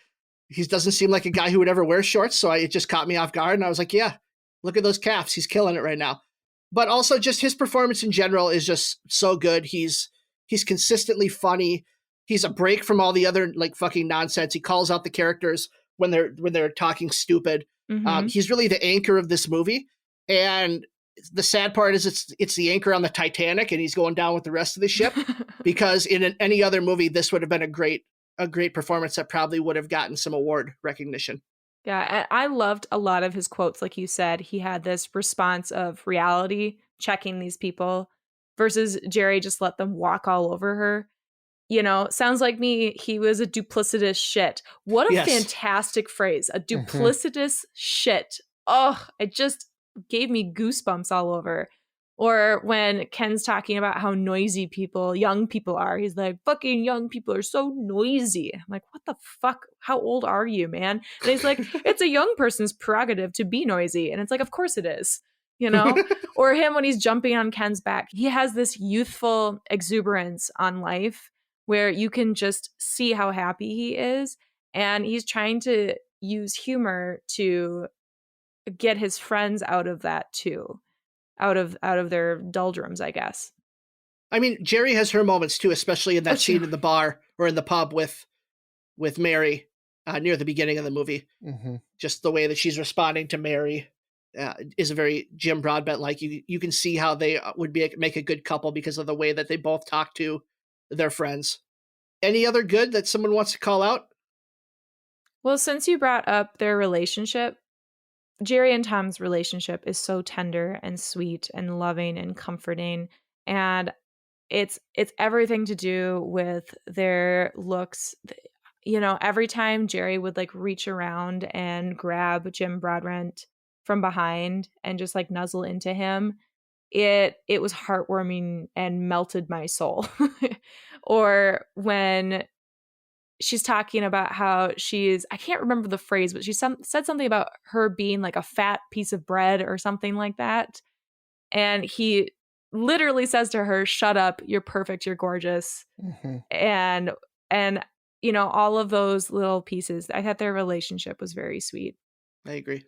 He doesn't seem like a guy who would ever wear shorts, so it just caught me off guard, and I was like, yeah, look at those calves. He's killing it right now. But also just his performance in general is just so good. He's consistently funny. He's a break from all the other like fucking nonsense. He calls out the characters when they're talking stupid. Mm-hmm. He's really the anchor of this movie. And the sad part is it's the anchor on the Titanic, and he's going down with the rest of the ship, because in any other movie, this would have been a great performance that probably would have gotten some award recognition. Yeah, I loved a lot of his quotes. Like you said, he had this response of reality checking these people versus Jerry just let them walk all over her. You know, sounds like me. He was a duplicitous shit. What a fantastic phrase. A duplicitous shit. Oh, it just gave me goosebumps all over. Or when Ken's talking about how noisy young people are, he's like, fucking young people are so noisy. I'm like, what the fuck? How old are you, man? And he's like, it's a young person's prerogative to be noisy. And it's like, of course it is, you know? Or him when he's jumping on Ken's back. He has this youthful exuberance on life where you can just see how happy he is. And he's trying to use humor to get his friends out of that too. Out of their doldrums, I guess. I mean, Jerry has her moments too, especially in that scene in the bar or in the pub with Mary near the beginning of the movie. Mm-hmm. Just the way that she's responding to Mary is a very Jim Broadbent like. You can see how they would make a good couple because of the way that they both talk to their friends. Any other good that someone wants to call out? Well, since you brought up their relationship, Jerry and Tom's relationship is so tender and sweet and loving and comforting. And it's everything to do with their looks. You know, every time Jerry would like reach around and grab Jim Broadbent from behind and just like nuzzle into him, it was heartwarming and melted my soul. Or when she's talking about how I can't remember the phrase, but she said something about her being like a fat piece of bread or something like that. And he literally says to her, "Shut up, you're perfect, you're gorgeous." Mm-hmm. And you know, all of those little pieces, I thought their relationship was very sweet. I agree.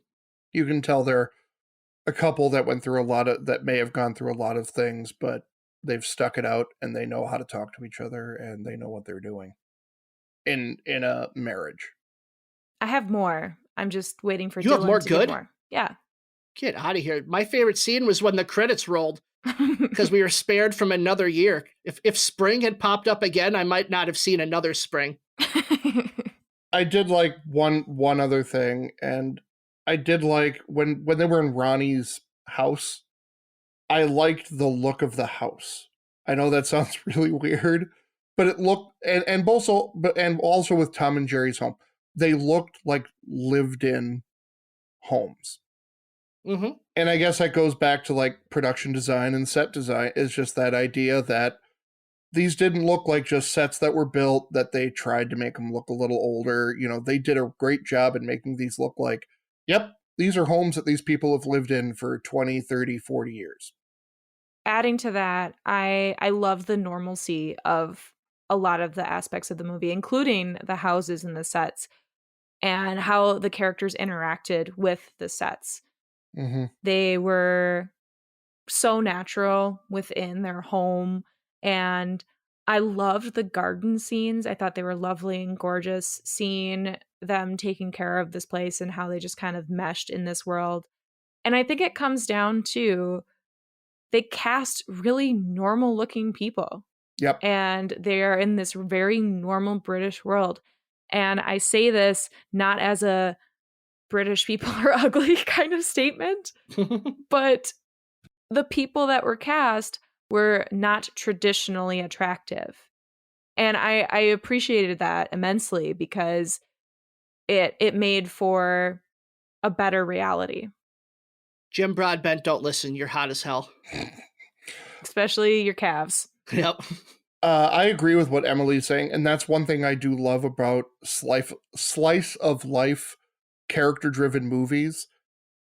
You can tell they're a couple that may have gone through a lot of things, but they've stuck it out and they know how to talk to each other and they know what they're doing in a marriage. I have more. I'm just waiting for you have more to good? Get more. Yeah. Get out of here. My favorite scene was when the credits rolled because we were spared from another year. If spring had popped up again, I might not have seen another spring. I did like one other thing, and I did like when they were in Ronnie's house, I liked the look of the house. I know that sounds really weird, but it looked and also with Tom and Jerry's home, they looked like lived in homes. Mm-hmm. And I guess that goes back to like production design and set design, is just that idea that these didn't look like just sets that were built, that they tried to make them look a little older. You know, they did a great job in making these look like, yep, these are homes that these people have lived in for 20, 30, 40 years. Adding to that, I love the normalcy of a lot of the aspects of the movie, including the houses and the sets and how the characters interacted with the sets. Mm-hmm. They were so natural within their home, and I loved the garden scenes. I thought they were lovely and gorgeous, seeing them taking care of this place and how they just kind of meshed in this world. And I think it comes down to they cast really normal looking people. Yep. And they are in this very normal British world. And I say this not as a British people are ugly kind of statement, but the people that were cast were not traditionally attractive. And I appreciated that immensely because it made for a better reality. Jim Broadbent, don't listen. You're hot as hell. Especially your calves. Yep. I agree with what Emily's saying, and that's one thing I do love about slice of life character-driven movies,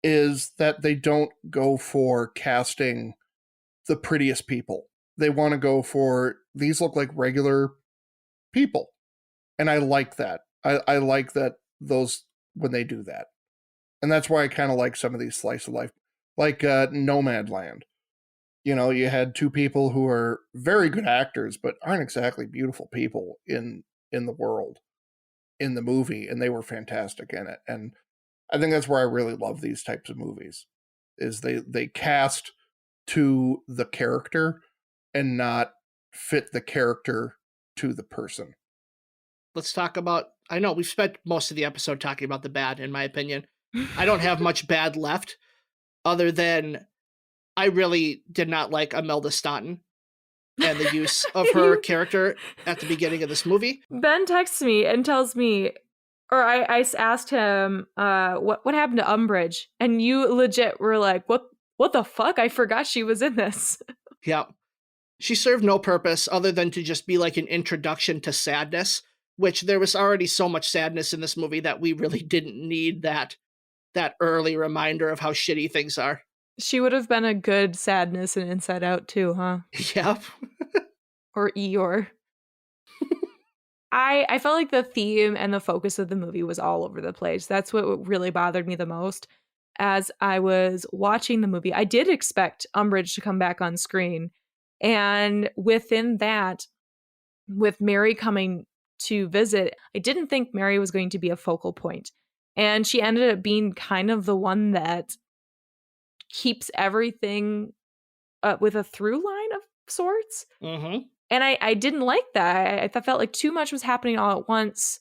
is that they don't go for casting the prettiest people. They want to go for, these look like regular people. And I like that. I like that those, when they do that. And that's why I kind of like some of these slice of life, like Nomadland. You know, you had two people who are very good actors, but aren't exactly beautiful people in the world, in the movie, and they were fantastic in it. And I think that's where I really love these types of movies, is they cast to the character and not fit the character to the person. Let's talk about, I know we've spent most of the episode talking about the bad, in my opinion. I don't have much bad left, other than I really did not like Imelda Staunton and the use of her character at the beginning of this movie. Ben texts me and tells me, or I asked him, what happened to Umbridge? And you legit were like, what the fuck? I forgot she was in this. Yeah. She served no purpose other than to just be like an introduction to sadness, which there was already so much sadness in this movie that we really didn't need that early reminder of how shitty things are. She would have been a good sadness in Inside Out too, huh? Yep. Or Eeyore. I felt like the theme and the focus of the movie was all over the place. That's what really bothered me the most. As I was watching the movie, I did expect Umbridge to come back on screen. And within that, with Mary coming to visit, I didn't think Mary was going to be a focal point. And she ended up being kind of the one that keeps everything with a through line of sorts. Mm-hmm. And I didn't like that. I felt like too much was happening all at once.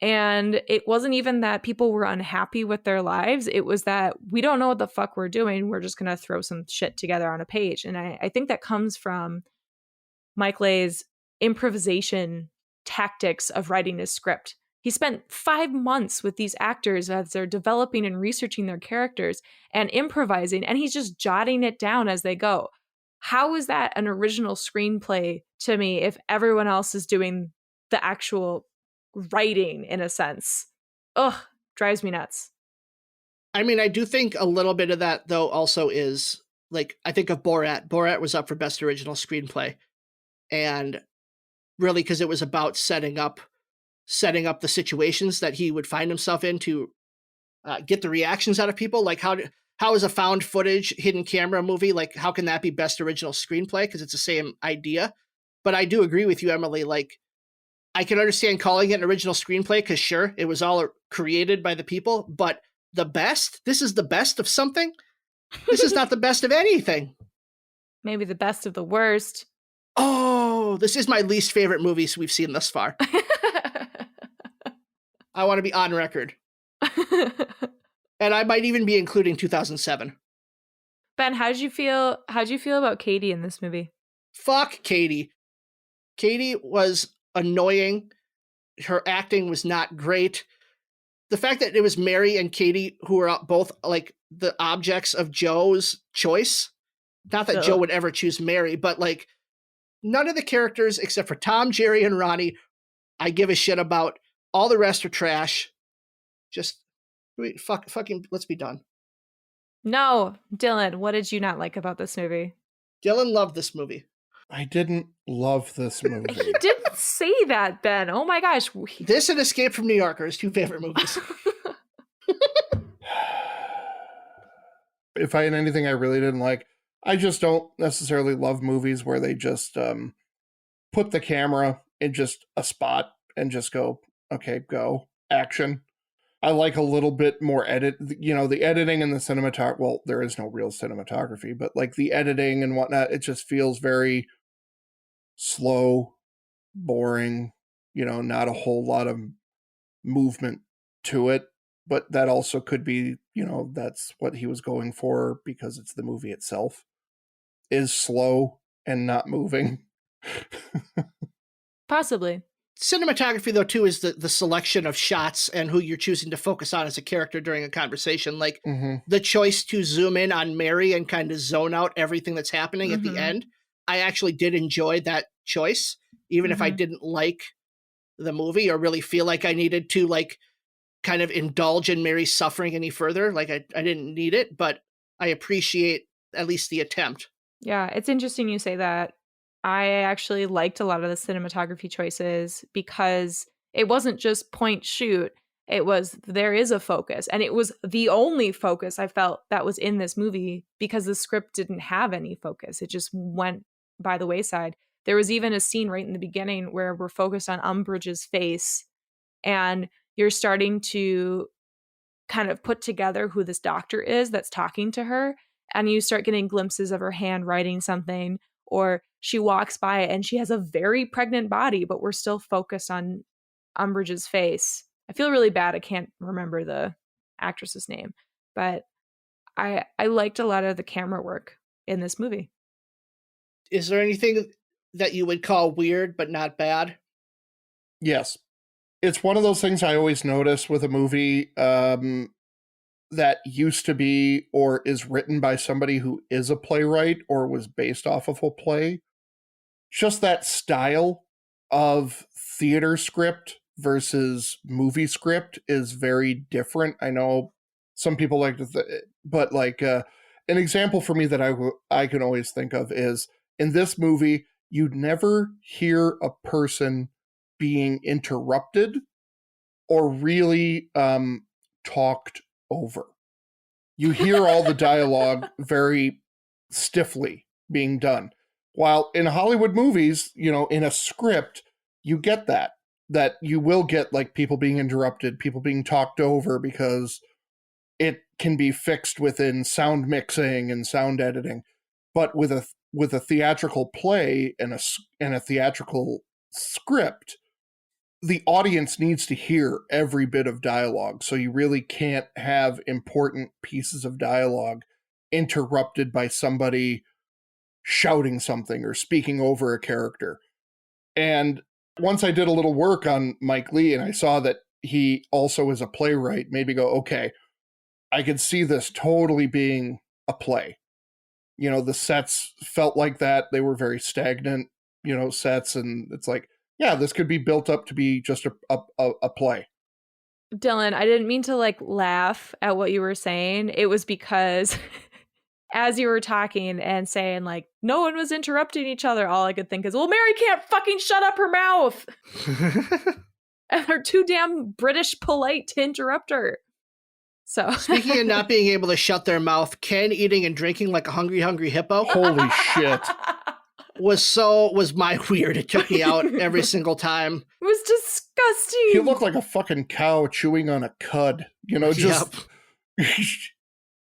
And it wasn't even that people were unhappy with their lives. It was that we don't know what the fuck we're doing. We're just going to throw some shit together on a page. And I think that comes from Mike Leigh's improvisation tactics of writing his script. He spent 5 months with these actors as they're developing and researching their characters and improvising, and he's just jotting it down as they go. How is that an original screenplay to me if everyone else is doing the actual writing in a sense? Ugh, drives me nuts. I mean, I do think a little bit of that, though, also is, like, I think of Borat. Borat was up for Best Original Screenplay. And really, because it was about setting up the situations that he would find himself in to get the reactions out of people. Like, how is a found footage hidden camera movie, like, how can that be Best Original Screenplay? Because it's the same idea. But I do agree with you, Emily. Like, I can understand calling it an original screenplay because, sure, it was all created by the people. But this is the best of something? This is not the best of anything. Maybe the best of the worst. Oh, this is my least favorite movies we've seen thus far. I want to be on record. And I might even be including 2007. Ben, how'd you feel about Katie in this movie? Fuck Katie. Katie was annoying. Her acting was not great. The fact that it was Mary and Katie who were both like the objects of Joe's choice. Not that Joe would ever choose Mary, but like none of the characters except for Tom, Jerry, and Ronnie I give a shit about. All the rest are trash. Just fucking let's be done. No, Dylan, what did you not like about this movie? Dylan loved this movie. I didn't love this movie. He didn't say that, Ben. Oh my gosh. This and Escape from New York are his two favorite movies. If I had anything I really didn't like, I just don't necessarily love movies where they just put the camera in just a spot and just go, okay, go, action. I like a little bit more the editing and the cinematography. Well, there is no real cinematography, but like the editing and whatnot, it just feels very slow, boring, not a whole lot of movement to it. But that also could be, that's what he was going for because it's the movie itself is slow and not moving. Possibly. Cinematography, though, too, is the selection of shots and who you're choosing to focus on as a character during a conversation. Like the choice to zoom in on Mary and kind of zone out everything that's happening at the end. I actually did enjoy that choice, even if I didn't like the movie or really feel like I needed to like kind of indulge in Mary's suffering any further. Like I didn't need it, but I appreciate at least the attempt. Yeah, it's interesting you say that. I actually liked a lot of the cinematography choices because it wasn't just point shoot. It was, there is a focus. And it was the only focus I felt that was in this movie because the script didn't have any focus. It just went by the wayside. There was even a scene right in the beginning where we're focused on Umbridge's face and you're starting to kind of put together who this doctor is that's talking to her. And you start getting glimpses of her hand writing something, or she walks by and she has a very pregnant body, but we're still focused on Umbridge's face. I feel really bad. I can't remember the actress's name, but I liked a lot of the camera work in this movie. Is there anything that you would call weird but not bad? Yes. It's one of those things I always notice with a movie that used to be or is written by somebody who is a playwright or was based off of a play. Just that style of theater script versus movie script is very different. I know some people like to, but like an example for me that I can always think of is in this movie, you'd never hear a person being interrupted or really talked over. You hear all the dialogue very stiffly being done. While in Hollywood movies, in a script, you get that you will get like people being interrupted, people being talked over because it can be fixed within sound mixing and sound editing. But with a theatrical play and a theatrical script, the audience needs to hear every bit of dialogue, so you really can't have important pieces of dialogue interrupted by somebody shouting something or speaking over a character. And once I did a little work on Mike Leigh and I saw that he also is a playwright, made me go, okay, I could see this totally being a play. You know, the sets felt like that. They were very stagnant, you know, sets. And it's like, yeah, this could be built up to be just a play. Dylan, I didn't mean to like laugh at what you were saying. It was because as you were talking and saying like, no one was interrupting each other, all I could think is, well, Mary can't fucking shut up her mouth. And they're too damn British polite to interrupt her. So speaking of not being able to shut their mouth, Ken eating and drinking like a hungry hippo. Holy shit. Was my weird. It took me out every single time. It was disgusting. He looked like a fucking cow chewing on a cud, you know, just. Yep.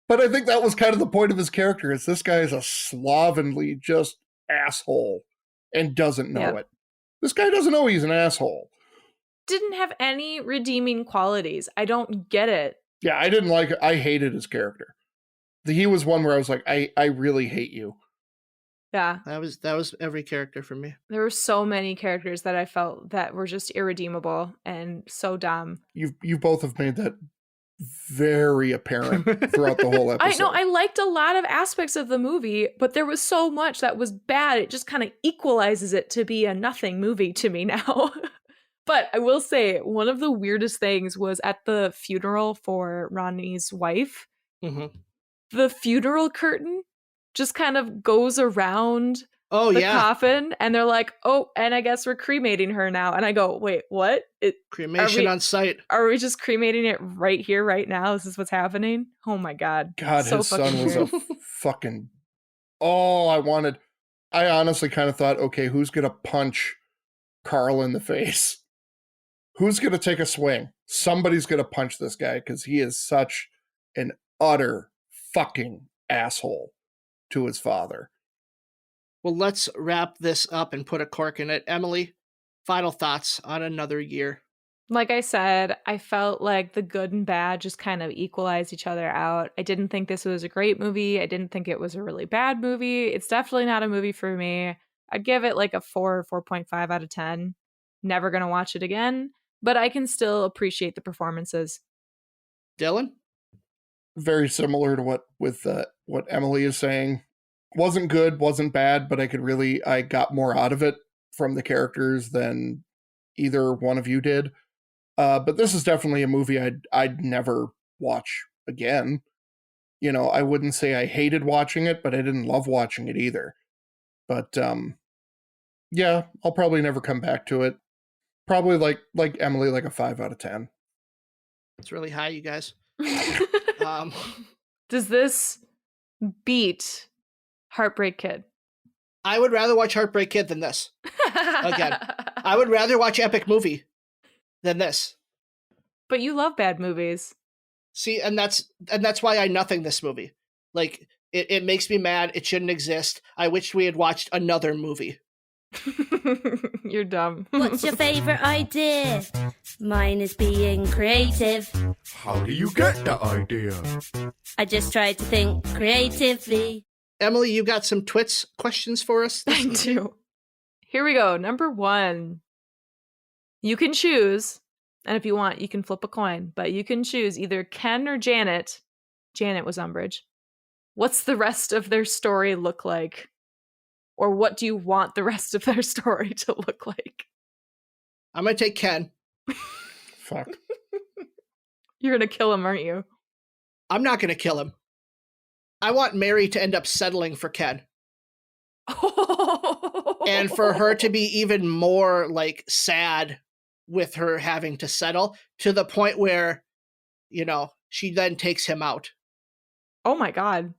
But I think that was kind of the point of his character, is this guy is a slovenly just asshole and doesn't know it. This guy doesn't know he's an asshole. Didn't have any redeeming qualities. I don't get it. Yeah, I didn't like it. I hated his character. He was one where I was like, I really hate you. Yeah. That was every character for me. There were so many characters that I felt that were just irredeemable and so dumb. You both have made that very apparent throughout the whole episode. I know, I liked a lot of aspects of the movie, but there was so much that was bad. It just kind of equalizes it to be a nothing movie to me now. But I will say, one of the weirdest things was at the funeral for Ronnie's wife. Mm-hmm. The funeral curtain just kind of goes around the coffin, and they're like, oh, and I guess we're cremating her now. And I go, wait, what? Cremation on site. Are we just cremating it right here, right now? This is what's happening? Oh my God. God, his son was a fucking... Oh, I honestly kind of thought, okay, who's going to punch Carl in the face? Who's going to take a swing? Somebody's going to punch this guy, because he is such an utter fucking asshole to his father. Well, let's wrap this up and put a cork in it. Emily, final thoughts on another year. Like I said, I felt like the good and bad just kind of equalized each other out. I didn't think this was a great movie. I didn't think it was a really bad movie. It's definitely not a movie for me. I'd give it like a 4 or 4.5 out of 10. Never going to watch it again. But I can still appreciate the performances. Dylan? Very similar to what Emily is saying. Wasn't good, wasn't bad, but I got more out of it from the characters than either one of you did. But this is definitely a movie I'd never watch again. You know, I wouldn't say I hated watching it, but I didn't love watching it either. But yeah, I'll probably never come back to it. Probably like Emily, like a 5 out of 10. It's really high, you guys. Does this beat Heartbreak Kid? I would rather watch Heartbreak Kid than this. Again, I would rather watch Epic Movie than this. But you love bad movies. See, and that's why I nothing this movie. Like, it makes me mad. It shouldn't exist. I wish we had watched another movie. You're dumb. What's your favorite idea? Mine is being creative. How do you get the idea? I just try to think creatively. Emily, you got some Twits questions for us? I do. Here we go. Number 1. You can choose, and if you want, you can flip a coin, but you can choose either Ken or Janet. Janet was Umbridge. What's the rest of their story look like? Or what do you want the rest of their story to look like? I'm going to take Ken. Fuck. You're going to kill him, aren't you? I'm not going to kill him. I want Mary to end up settling for Ken. And for her to be even more, like, sad with her having to settle, to the point where, you know, she then takes him out. Oh my God.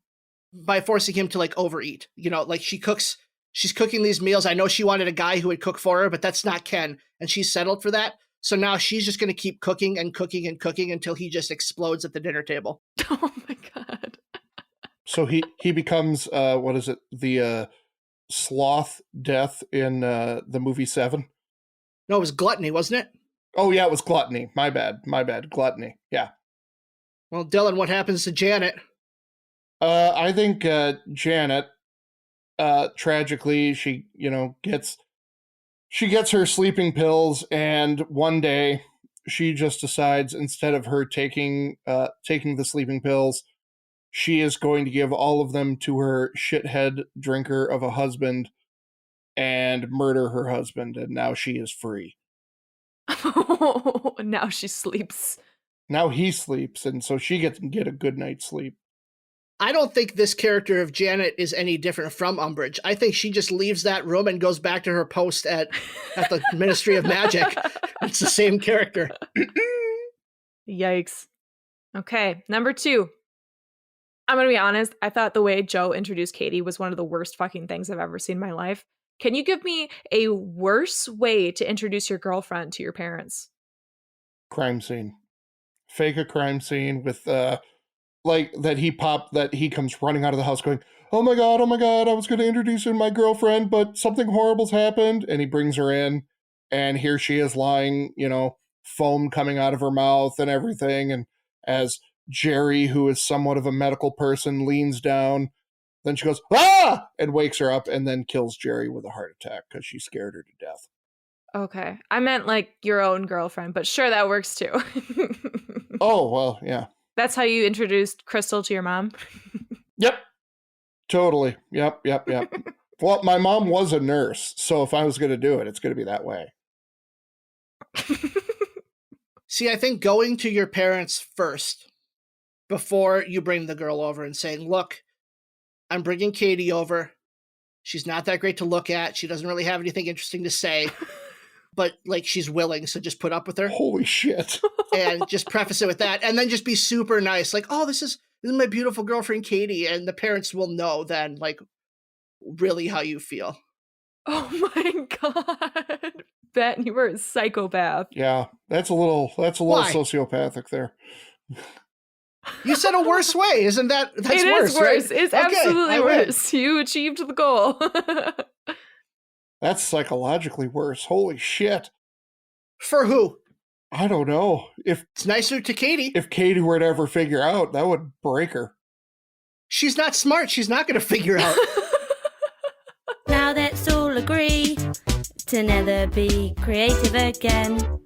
By forcing him to, like, overeat. You know, like, she's cooking these meals. I know she wanted a guy who would cook for her, but that's not Ken. And she's settled for that. So now she's just going to keep cooking and cooking and cooking until he just explodes at the dinner table. Oh my God. So he becomes, what is it? The sloth death in the movie 7? No, it was gluttony, wasn't it? Oh, yeah, it was gluttony. My bad. Gluttony. Yeah. Well, Dylan, what happens to Janet? I think Janet, tragically, she gets her sleeping pills, and one day she just decides, instead of her taking the sleeping pills, she is going to give all of them to her shithead drinker of a husband and murder her husband, and now she is free. Now she sleeps. Now he sleeps, and so she gets to get a good night's sleep. I don't think this character of Janet is any different from Umbridge. I think she just leaves that room and goes back to her post at the Ministry of Magic. It's the same character. Yikes. Okay, number 2. I'm going to be honest. I thought the way Joe introduced Katie was one of the worst fucking things I've ever seen in my life. Can you give me a worse way to introduce your girlfriend to your parents? Crime scene. Fake a crime scene with, like, that he comes running out of the house going, oh my God, I was going to introduce you to my girlfriend, but something horrible's happened. And he brings her in, and here she is lying, foam coming out of her mouth and everything. And as Jerry, who is somewhat of a medical person, leans down, then she goes, ah! And wakes her up, and then kills Jerry with a heart attack because she scared her to death. Okay. I meant like your own girlfriend, but sure, that works too. Oh, well, yeah. That's how you introduced Crystal to your mom? Yep. Totally. Yep. Well, my mom was a nurse, so if I was going to do it, it's going to be that way. See, I think going to your parents first before you bring the girl over and saying, look, I'm bringing Katie over. She's not that great to look at. She doesn't really have anything interesting to say, but like she's willing, so just put up with her. Holy shit. And just preface it with that, and then just be super nice. Like, oh, this is my beautiful girlfriend, Katie. And the parents will know then, like, really how you feel. Oh my God. Ben, you were a psychopath. Yeah, that's a little sociopathic there. You said a worse way. Isn't that's it worse? It is worse. Right? It's absolutely worse. You achieved the goal. That's psychologically worse. Holy shit. For who? I don't know. If it's nicer to Katie. If Katie were to ever figure out, that would break her. She's not smart. She's not going to figure out. Now let's all agree to never be creative again.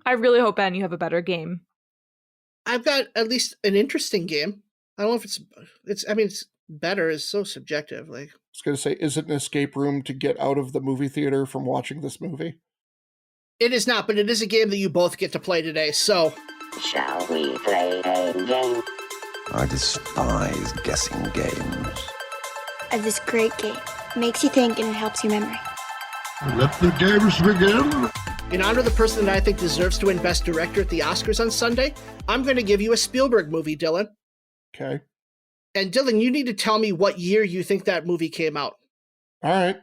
I really hope, Ben, you have a better game. I've got at least an interesting game. I don't know if it's better is so subjective. Like, I was going to say, is it an escape room to get out of the movie theater from watching this movie? It is not, but it is a game that you both get to play today, so... Shall we play a game? I despise guessing games. This great game. Makes you think and it helps your memory. Let the games begin. In honor of the person that I think deserves to win Best Director at the Oscars on Sunday, I'm going to give you a Spielberg movie, Dylan. Okay. And Dylan, you need to tell me what year you think that movie came out. All right.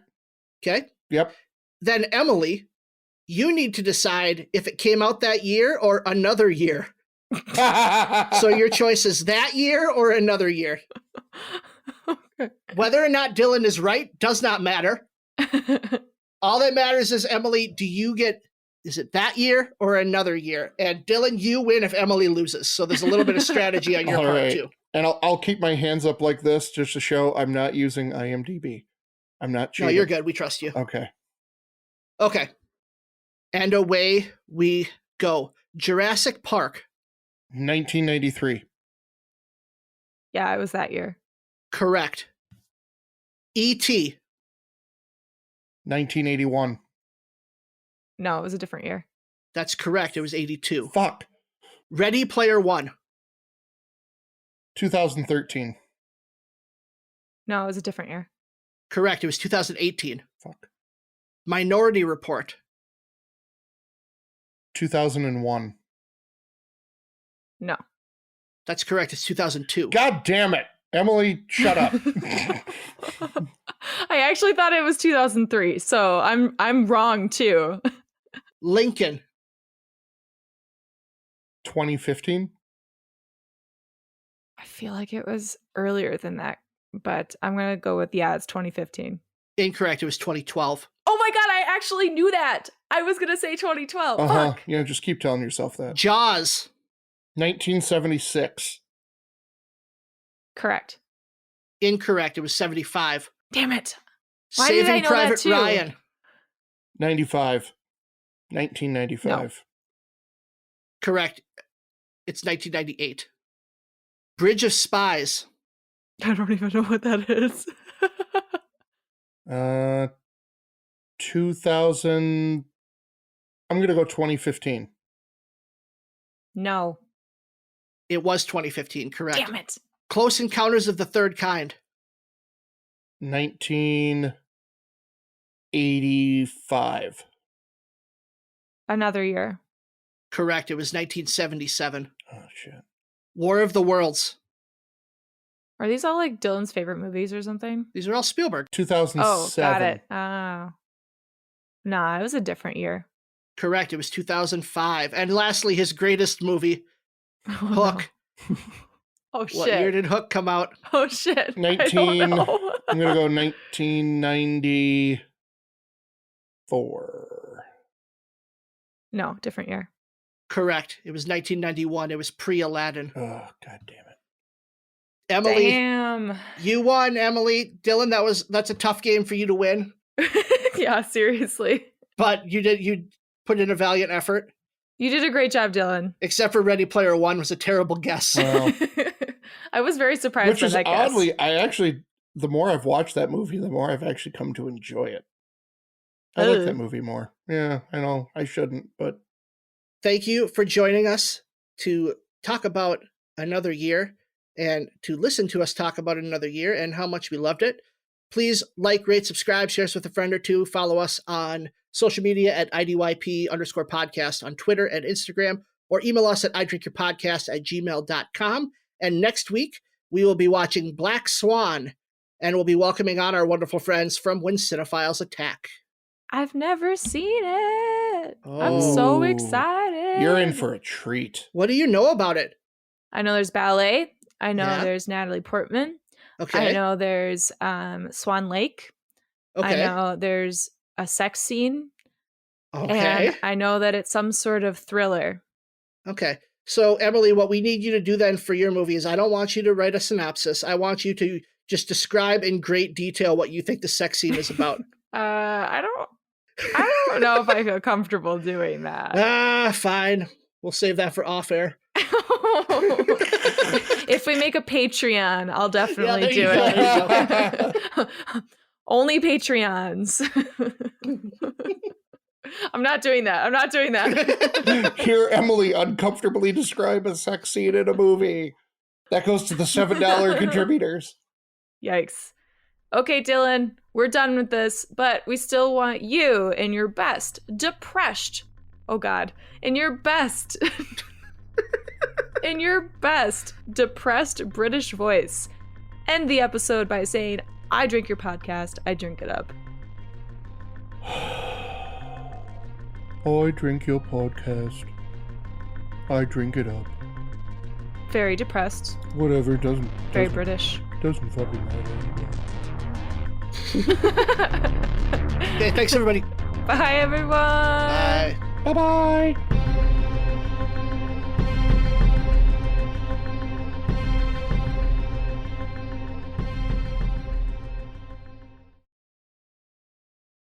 Okay? Yep. Then Emily, you need to decide if it came out that year or another year. So your choice is that year or another year. Okay. Whether or not Dylan is right does not matter. All that matters is, Emily, is it that year or another year? And Dylan, you win if Emily loses. So there's a little bit of strategy on your part, right, too. And I'll keep my hands up like this just to show I'm not using IMDb. I'm not cheating. No, you're good. We trust you. Okay. Okay. And away we go. Jurassic Park. 1993. Yeah, it was that year. Correct. E.T. 1981. No, it was a different year. That's correct. It was 82. Fuck. Ready Player One. 2013. No, it was a different year. Correct. It was 2018. Fuck. Minority Report. 2001. No. That's correct. It's 2002. God damn it. Emily, shut up. I actually thought it was 2003, so I'm wrong too. Lincoln. 2015. I feel like it was earlier than that, but I'm going to go with, it's 2015. Incorrect. It was 2012. Oh my God, I actually knew that. I was going to say 2012. Fuck. Yeah, just keep telling yourself that. Jaws. 1976. Correct. Incorrect. It was 75. Damn it. Why Saving did I know Private that too? Ryan. 95. 1995. No. Correct. It's 1998. Bridge of Spies. I don't even know what that is. 2000. I'm going to go 2015. No. It was 2015, correct. Damn it. Close Encounters of the Third Kind. 1985. Another year. Correct. It was 1977. Oh, shit. War of the Worlds. Are these all like Dylan's favorite movies or something? These are all Spielberg. 2007. Oh, got it. Oh. Nah, it was a different year. Correct. It was 2005. And lastly, his greatest movie, Hook. No. Oh, shit. What year did Hook come out? Oh, shit. 19. I don't know. I'm going to go 1994. No, different year. Correct. It was 1991. It was pre-Aladdin. Oh, god damn it. Emily. Damn. You won, Emily. Dylan, that's a tough game for you to win. Yeah, seriously. But you put in a valiant effort. You did a great job, Dylan. Except for Ready Player One was a terrible guess. Well, I was very surprised by that guess. Oddly, the more I've watched that movie, the more I've actually come to enjoy it. I like that movie more. Yeah, I know. I shouldn't, but... Thank you for joining us to talk about another year and to listen to us talk about another year and how much we loved it. Please like, rate, subscribe, share us with a friend or two. Follow us on social media at IDYP_podcast on Twitter and Instagram, or email us at idrinkyourpodcast@gmail.com. And next week, we will be watching Black Swan, and we'll be welcoming on our wonderful friends from When Cinephiles Attack. I've never seen it. I'm so excited. You're in for a treat. What do you know about it? I know there's ballet. I know there's Natalie Portman. Okay. I know there's Swan Lake. Okay. I know there's a sex scene. Okay. And I know that it's some sort of thriller. Okay. So, Emily, what we need you to do then for your movie is I don't want you to write a synopsis. I want you to just describe in great detail what you think the sex scene is about. I don't know if I feel comfortable doing that. Fine. We'll save that for off air. If we make a Patreon, I'll definitely do it. Only Patreons. I'm not doing that. Hear Emily uncomfortably describe a sex scene in a movie. That goes to the $7 contributors. Yikes. Okay, Dylan, we're done with this, but we still want you in your best depressed. Oh God, in your best depressed British voice. End the episode by saying, "I drink your podcast, I drink it up." I drink your podcast. I drink it up. Very depressed. Whatever, doesn't British. Doesn't fucking matter anymore. Okay, thanks everybody. Bye everyone. Bye. Bye-bye.